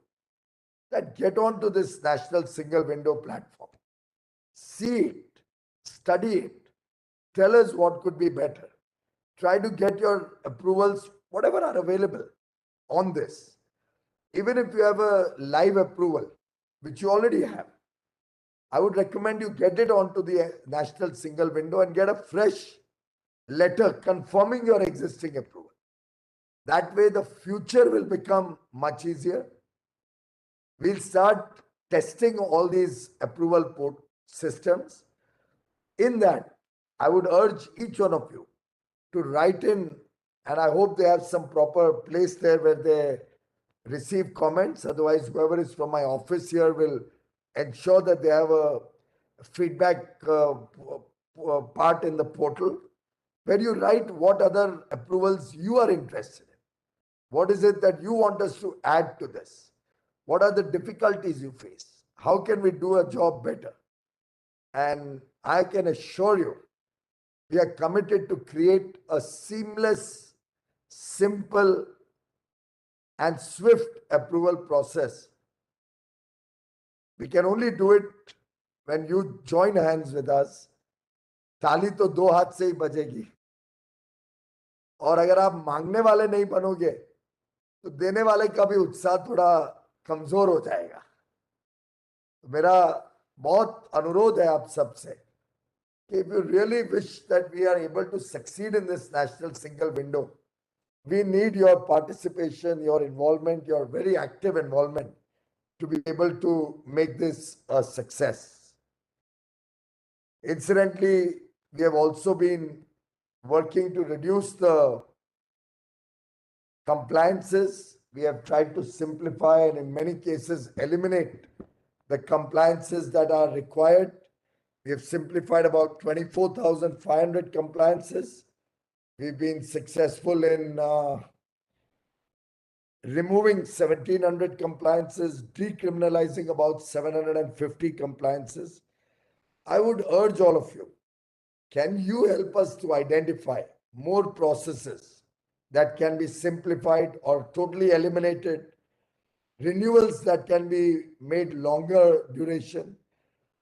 Speaker 14: that get onto this national single window platform. See it, study it, tell us what could be better. Try to get your approvals, whatever are available on this. Even if you have a live approval, which you already have, I would recommend you get it onto the national single window and get a fresh letter confirming your existing approval. That way the future will become much easier. We'll start testing all these approval systems. In that, I would urge each one of you to write in, and I hope they have some proper place there where they receive comments. Otherwise, whoever is from my office here will ensure that they have a feedback part in the portal where you write what other approvals you are interested in. What is it that you want us to add to this? What are the difficulties you face? How can we do a job better? And I can assure you, we are committed to create a seamless, simple, and swift approval process. We can only do it when you join hands with us. ताली तो दो हाथ से ही बजेगी, और अगर आप मांगने वाले नहीं बनोगे तो देने वाले का भी उत्साह थोड़ा कमजोर हो जाएगा. मेरा बहुत अनुरोध है आप सबसे कि if you really wish that we are able to succeed in this national single window, we need your participation, your involvement, your very active involvement to be able to make this a success. Incidentally, we have also been working to reduce the compliances. We have tried to simplify and in many cases eliminate the compliances that are required. We have simplified about 24,500 compliances. We've been successful in removing 1,700 compliances, decriminalizing about 750 compliances. I would urge all of you, can you help us to identify more processes that can be simplified or totally eliminated, renewals that can be made longer duration,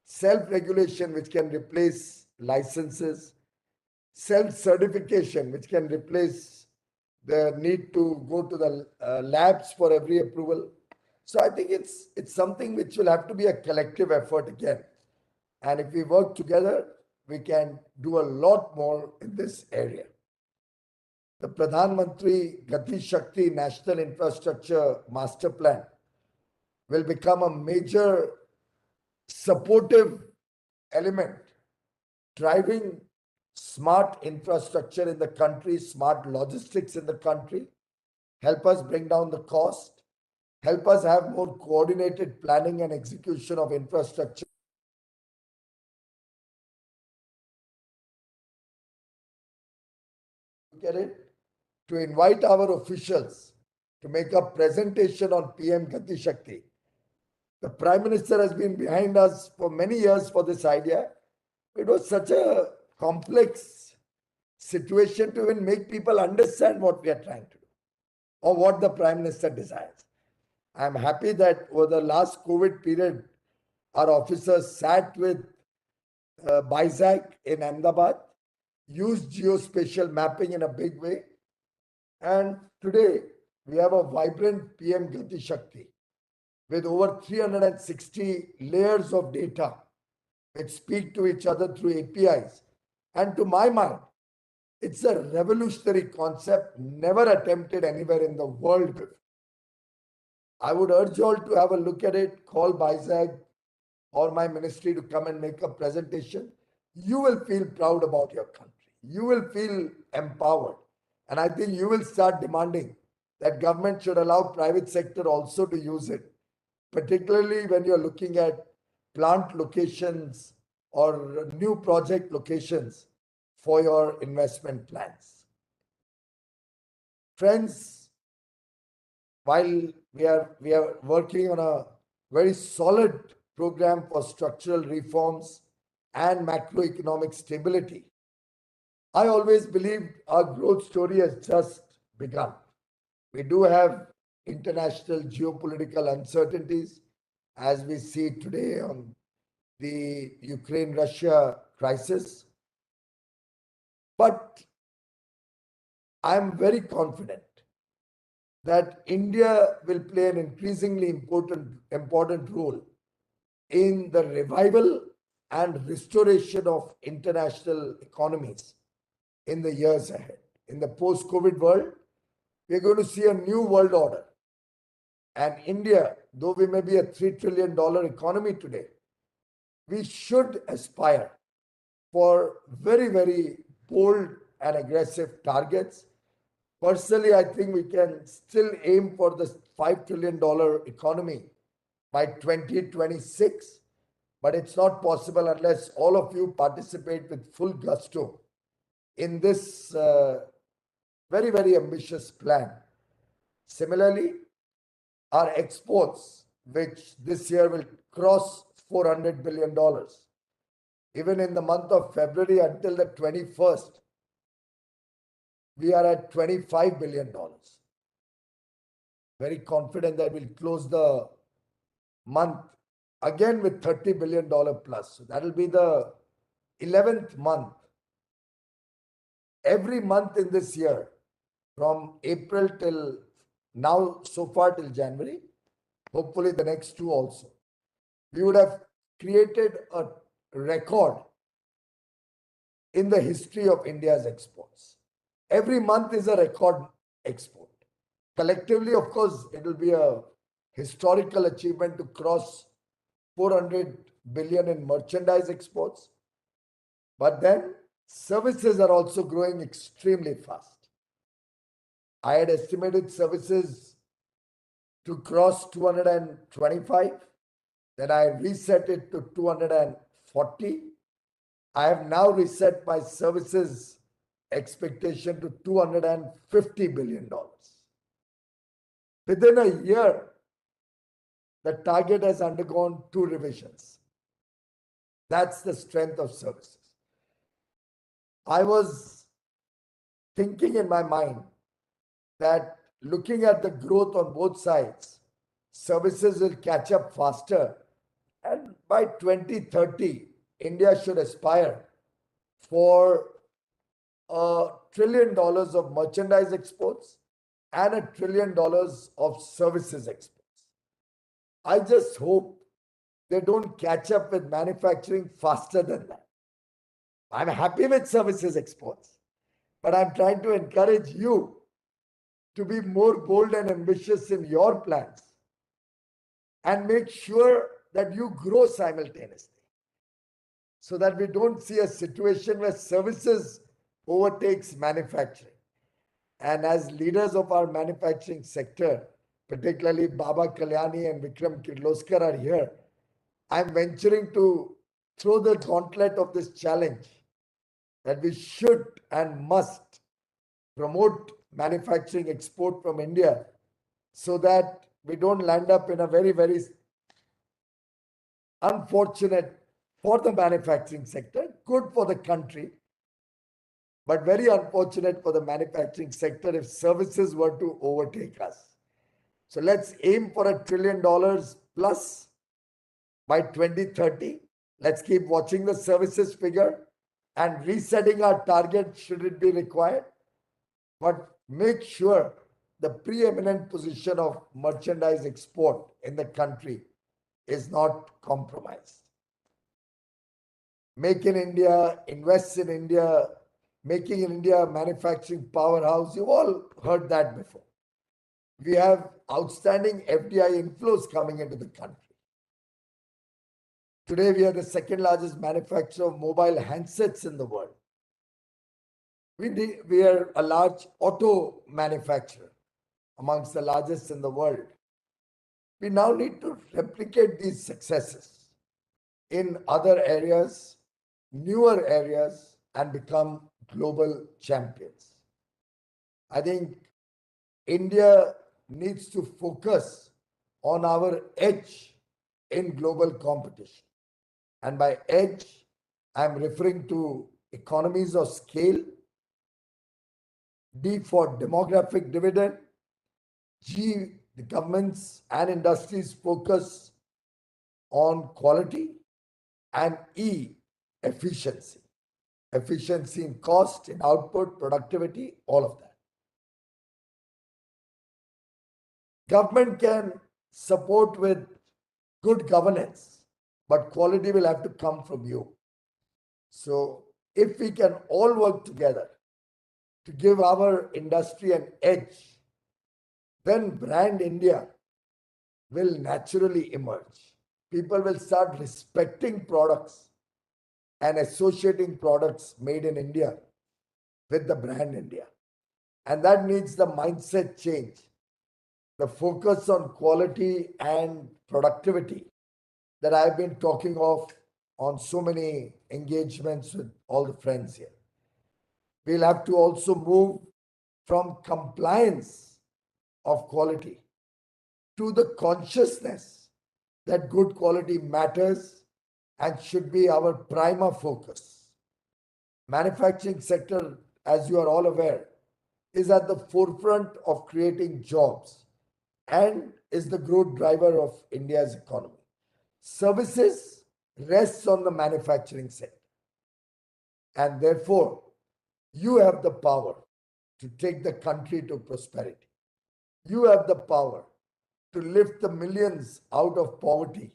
Speaker 14: self-regulation which can replace licenses, self-certification which can replace the need to go to the labs for every approval. So I think it's something which will have to be a collective effort again. And if we work together, we can do a lot more in this area. The Pradhan Mantri Gati Shakti National Infrastructure Master Plan will become a major supportive element driving smart infrastructure in the country, smart logistics in the country, help us bring down the cost, help us have more coordinated planning and execution of infrastructure. Look at it, to invite our officials to make a presentation on PM Gati Shakti. The Prime Minister has been behind us for many years for this idea. It was such a complex situation to even make people understand what we are trying to do or what the Prime Minister desires. I'm happy that over the last COVID period, our officers sat with BISAC in Ahmedabad, used geospatial mapping in a big way. And today, we have a vibrant PM Gati Shakti with over 360 layers of data which speak to each other through APIs. And to my mind, it's a revolutionary concept never attempted anywhere in the world before. I would urge you all to have a look at it, call BISAG or my ministry to come and make a presentation. You will feel proud about your country. You will feel empowered. And I think you will start demanding that government should allow private sector also to use it, particularly when you're looking at plant locations or new project locations for your investment plans. Friends, while we are working on a very solid program for structural reforms and macroeconomic stability, I always believed our growth story has just begun. We do have international geopolitical uncertainties, as we see today on the Ukraine-Russia crisis. But I'm very confident that India will play an increasingly important role in the revival and restoration of international economies in the years ahead. In the post-COVID world, we're going to see a new world order. And India, though we may be a $3 trillion economy today, we should aspire for very, very bold and aggressive targets. Personally, I think we can still aim for the $5 trillion economy by 2026, but it's not possible unless all of you participate with full gusto in this very, very ambitious plan. Similarly, our exports, which this year will cross $400 billion, even in the month of February until the 21st, we are at $25 billion. Very confident that we'll close the month again with $30 billion plus. So that will be the 11th month. Every month in this year, from April till now, so far till January, hopefully the next two also, we would have created a record in the history of India's exports. Every month is a record export. Collectively, of course, it will be a historical achievement to cross 400 billion in merchandise exports. But then services are also growing extremely fast. I had estimated services to cross 225. Then I reset it to 240. I have now reset my services expectation to $250 billion. Within a year, the target has undergone 2 revisions. That's the strength of services. I was thinking in my mind that looking at the growth on both sides, services will catch up faster. And by 2030, India should aspire for $1 trillion of merchandise exports and $1 trillion of services exports. I just hope they don't catch up with manufacturing faster than that. I'm happy with services exports, but I'm trying to encourage you to be more bold and ambitious in your plans and make sure that you grow simultaneously so that we don't see a situation where services overtakes manufacturing. And as leaders of our manufacturing sector, particularly Baba Kalyani and Vikram Kirloskar are here, I'm venturing to throw the gauntlet of this challenge that we should and must promote manufacturing export from India so that we don't land up in a very, very unfortunate for the manufacturing sector, good for the country, but very unfortunate for the manufacturing sector if services were to overtake us. So let's aim for $1 trillion plus by 2030. Let's keep watching the services figure and resetting our target should it be required. But make sure the preeminent position of merchandise export in the country is not compromised. Make in India, invest in India, making in India a manufacturing powerhouse. You've all heard that before. We have outstanding FDI inflows coming into the country. Today, we are the second largest manufacturer of mobile handsets in the world. We are a large auto manufacturer, amongst the largest in the world. We now need to replicate these successes in other areas, newer areas, and become global champions. I think India needs to focus on our edge in global competition. And by edge, I'm referring to economies of scale, D for demographic dividend, G, the governments and industries focus on quality, and E, efficiency. Efficiency in cost, in output, productivity, all of that. Government can support with good governance, but quality will have to come from you. So if we can all work together to give our industry an edge, then brand India will naturally emerge. People will start respecting products and associating products made in India with the brand India. And that needs the mindset change, the focus on quality and productivity that I've been talking of on so many engagements with all the friends here. We'll have to also move from compliance of quality to the consciousness that good quality matters and should be our prima focus. Manufacturing sector, as you are all aware, is at the forefront of creating jobs and is the growth driver of India's economy. Services rests on the manufacturing sector. And therefore, you have the power to take the country to prosperity. You have the power to lift the millions out of poverty.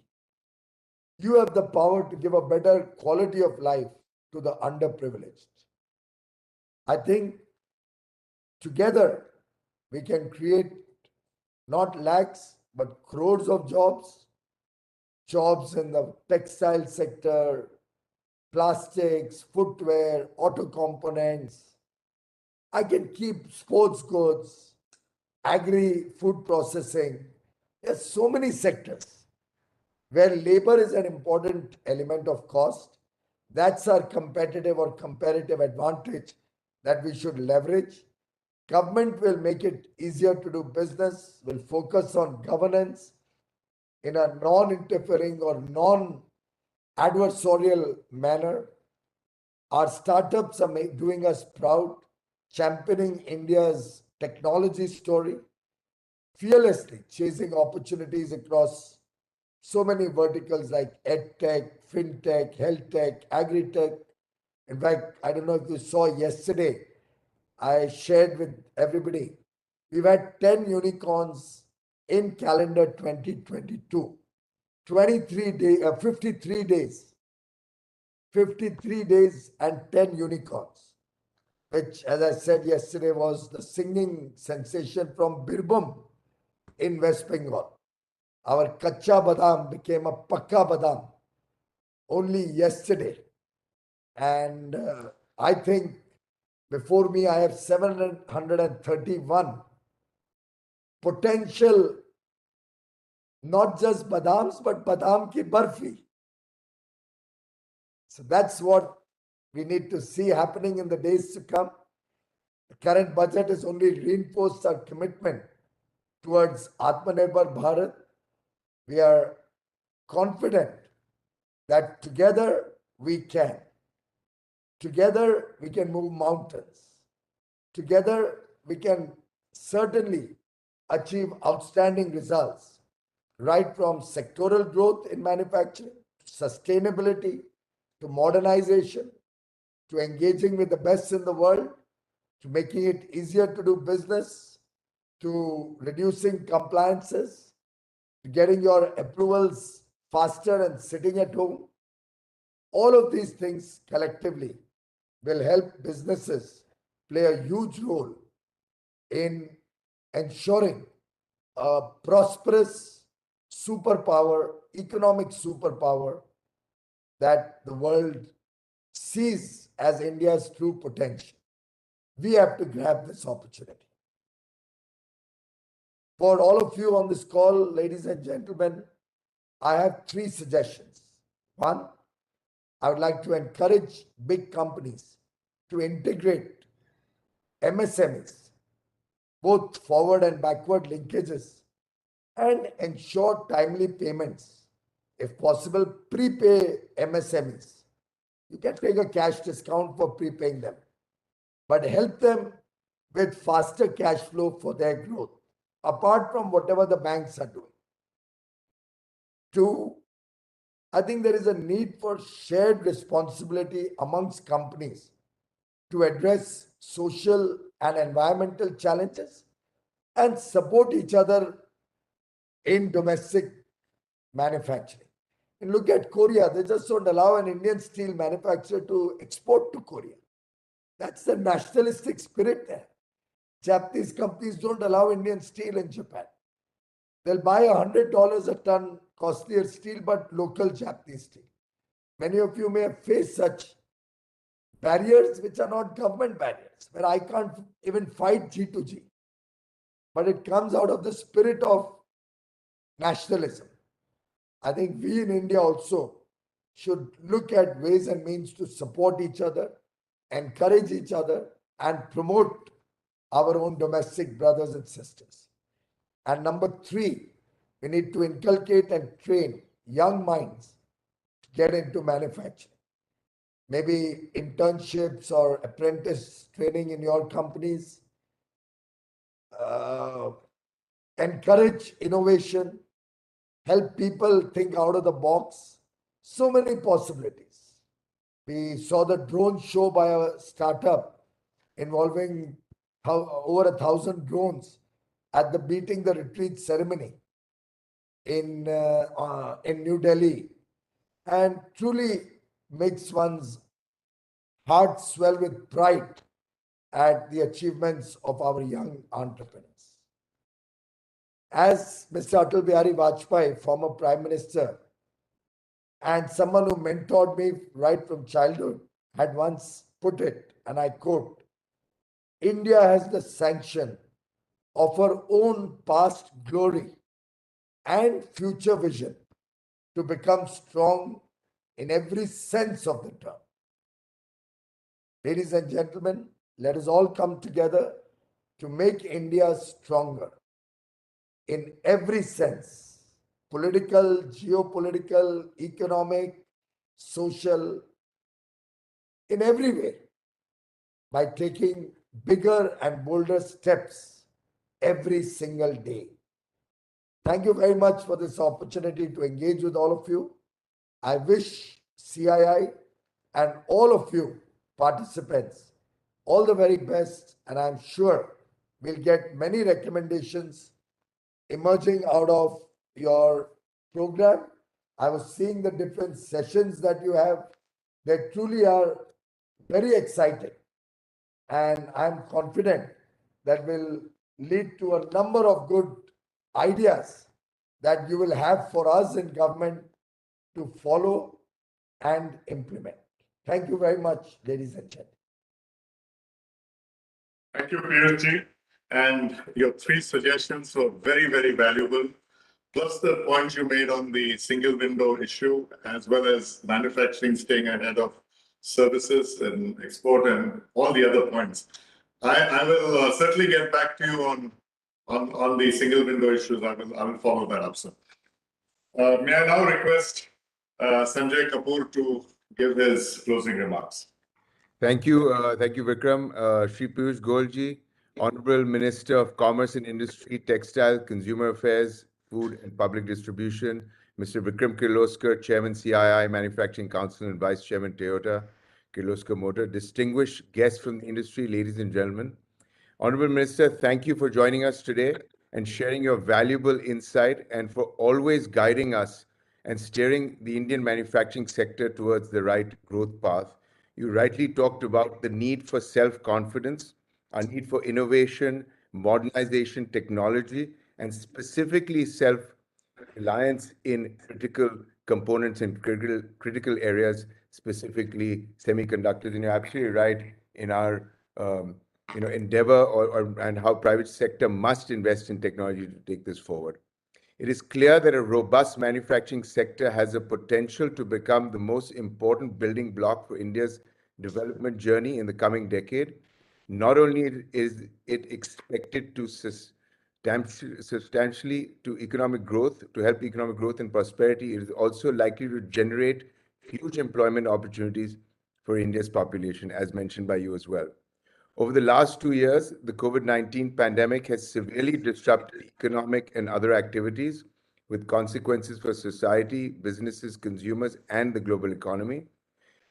Speaker 14: You have the power to give a better quality of life to the underprivileged. I think together we can create not lakhs, but crores of jobs, jobs in the textile sector, plastics, footwear, auto components. I can keep sports goods, agri, food processing. There's so many sectors where labor is an important element of cost. That's our competitive or comparative advantage that we should leverage. Government will make it easier to do business, will focus on governance in a non-interfering or non-adversarial manner. Our startups are doing us proud, championing India's technology story, fearlessly chasing opportunities across so many verticals like edtech, fintech, health tech, agri-tech. In fact, I don't know if you saw yesterday, I shared with everybody, we've had 10 unicorns in calendar 2022. 53 days. 53 days and 10 unicorns, which, as I said yesterday, was the singing sensation from Birbhum in West Bengal. Our Kacha Badam became a Pakka Badam only yesterday. And I think before me, I have 731 potential, not just Badams, but Badam ki Barfi. So that's what we need to see happening in the days to come. The current budget has only reinforced our commitment towards Atmanirbhar Bharat. We are confident that together we can. Together we can move mountains. Together we can certainly achieve outstanding results, right from sectoral growth in manufacturing, to sustainability, to modernization, to engaging with the best in the world, to making it easier to do business, to reducing compliances, to getting your approvals faster and sitting at home. All of these things collectively will help businesses play a huge role in ensuring a prosperous superpower, economic superpower that the world sees as India's true potential. We have to grab this opportunity. For all of you on this call, ladies and gentlemen, I have 3 suggestions. One, I would like to encourage big companies to integrate MSMEs, both forward and backward linkages, and ensure timely payments. If possible, prepay MSMEs. You can take a cash discount for prepaying them, but help them with faster cash flow for their growth, apart from whatever the banks are doing. 2, I think there is a need for shared responsibility amongst companies to address social and environmental challenges and support each other in domestic manufacturing. And look at Korea, they just don't allow an Indian steel manufacturer to export to Korea. That's the nationalistic spirit there. Japanese companies don't allow Indian steel in Japan. They'll buy $100 a ton costlier steel, but local Japanese steel. Many of you may have faced such barriers which are not government barriers, where I can't even fight G2G. But it comes out of the spirit of nationalism. I think we in India also should look at ways and means to support each other, encourage each other, and promote our own domestic brothers and sisters. And number 3, we need to inculcate and train young minds to get into manufacturing. Maybe internships or apprentice training in your companies. Encourage innovation, help people think out of the box. So many possibilities. We saw the drone show by a startup involving over 1,000 drones at the Beating the Retreat ceremony in New Delhi, and truly makes one's heart swell with pride at the achievements of our young entrepreneurs. As Mr. Atal Bihari Vajpayee, former Prime Minister, and someone who mentored me right from childhood, had once put it, and I quote, India has the sanction of her own past glory and future vision to become strong in every sense of the term. Ladies and gentlemen, let us all come together to make India stronger in every sense: political, geopolitical, economic, social, in every way, by taking bigger and bolder steps every single day. Thank you very much for this opportunity to engage with all of you. I wish CII and all of you participants all the very best, and I'm sure we'll get many recommendations emerging out of your program. I was seeing the different sessions that you have. They truly are very exciting, and I'm confident that will lead to a number of good ideas that you will have for us in government to follow and implement. Thank you very much, ladies and gentlemen.
Speaker 9: Thank you, Piyushji. And your three suggestions were very, very valuable. Plus the points you made on the single window issue, as well as manufacturing staying ahead of services and export and all the other points. I will certainly get back to you on the single window issues. I will follow that up, sir. May I now request Sanjay Kapoor to give his closing remarks.
Speaker 7: Thank you, Vikram. Shri Piyush Goyalji, Honorable Minister of Commerce and Industry, Textile, Consumer Affairs, Food and Public Distribution, Mr. Vikram Kirloskar, Chairman CII Manufacturing Council and Vice Chairman Toyota Kirloskar Motor, distinguished guests from the industry, ladies and gentlemen. Honorable Minister, thank you for joining us today and sharing your valuable insight and for always guiding us and steering the Indian manufacturing sector towards the right growth path. You rightly talked about the need for self-confidence, a need for innovation, modernization, technology, and specifically self-reliance in critical components and critical areas, specifically semiconductors. And you're absolutely right in our endeavor and how private sector must invest in technology to take this forward. It is clear that a robust manufacturing sector has the potential to become the most important building block for India's development journey in the coming decade. Not only is it expected to substantially to economic growth, to help economic growth and prosperity, it is also likely to generate huge employment opportunities for India's population, as mentioned by you as well. Over the last 2 years, the COVID-19 pandemic has severely disrupted economic and other activities, with consequences for society, businesses, consumers, and the global economy.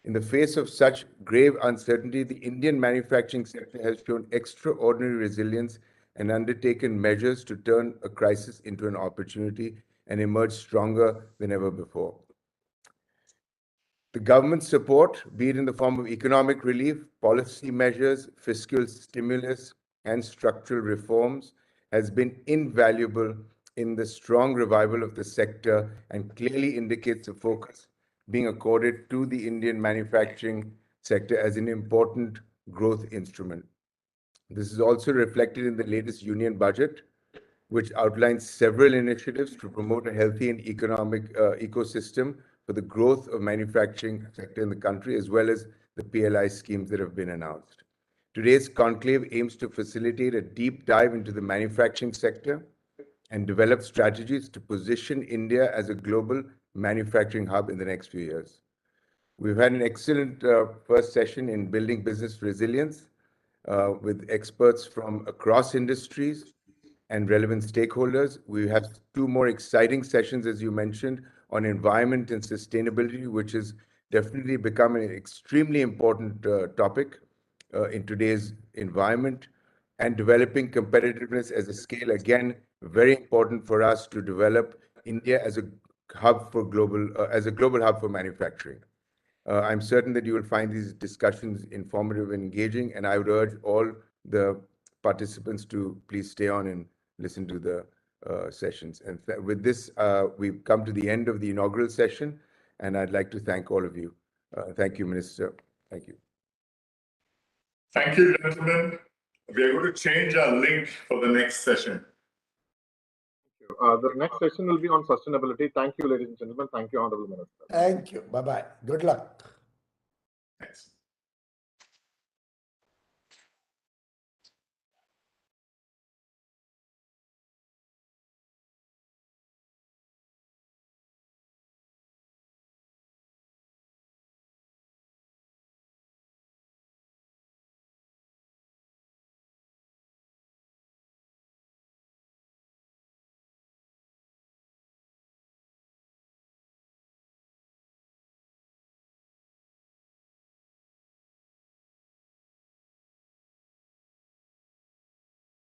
Speaker 7: In the face of such grave uncertainty, the Indian manufacturing sector has shown extraordinary resilience and undertaken measures to turn a crisis into an opportunity and emerge stronger than ever before. The government's support, be it in the form of economic relief, policy measures, fiscal stimulus, and structural reforms, has been invaluable in the strong revival of the sector and clearly indicates a focus being accorded to the Indian manufacturing sector as an important growth instrument. This is also reflected in the latest union budget, which outlines several initiatives to promote a healthy and economic ecosystem for the growth of manufacturing sector in the country, as well as the PLI schemes that have been announced. Today's conclave aims to facilitate a deep dive into the manufacturing sector and develop strategies to position India as a global manufacturing hub in the next few years. We've had an excellent first session in building business resilience with experts from across industries and relevant stakeholders. We have 2 more exciting sessions, as you mentioned, on environment and sustainability, which has definitely become an extremely important topic in today's environment, and developing competitiveness as a scale. Again, very important for us to develop India as a hub for as a global hub for manufacturing. I'm certain that you will find these discussions informative and engaging, and I would urge all the participants to please stay on and listen to the sessions. And with this, we've come to the end of the inaugural session, and I'd like to thank all of you. Thank you, Minister. Thank you.
Speaker 9: Thank you, gentlemen. We are going to change our link for the next session.
Speaker 11: The next session will be on sustainability. Thank you, ladies and gentlemen. Thank you, Honorable Minister.
Speaker 14: Thank you. Bye-bye. Good luck.
Speaker 9: Thanks.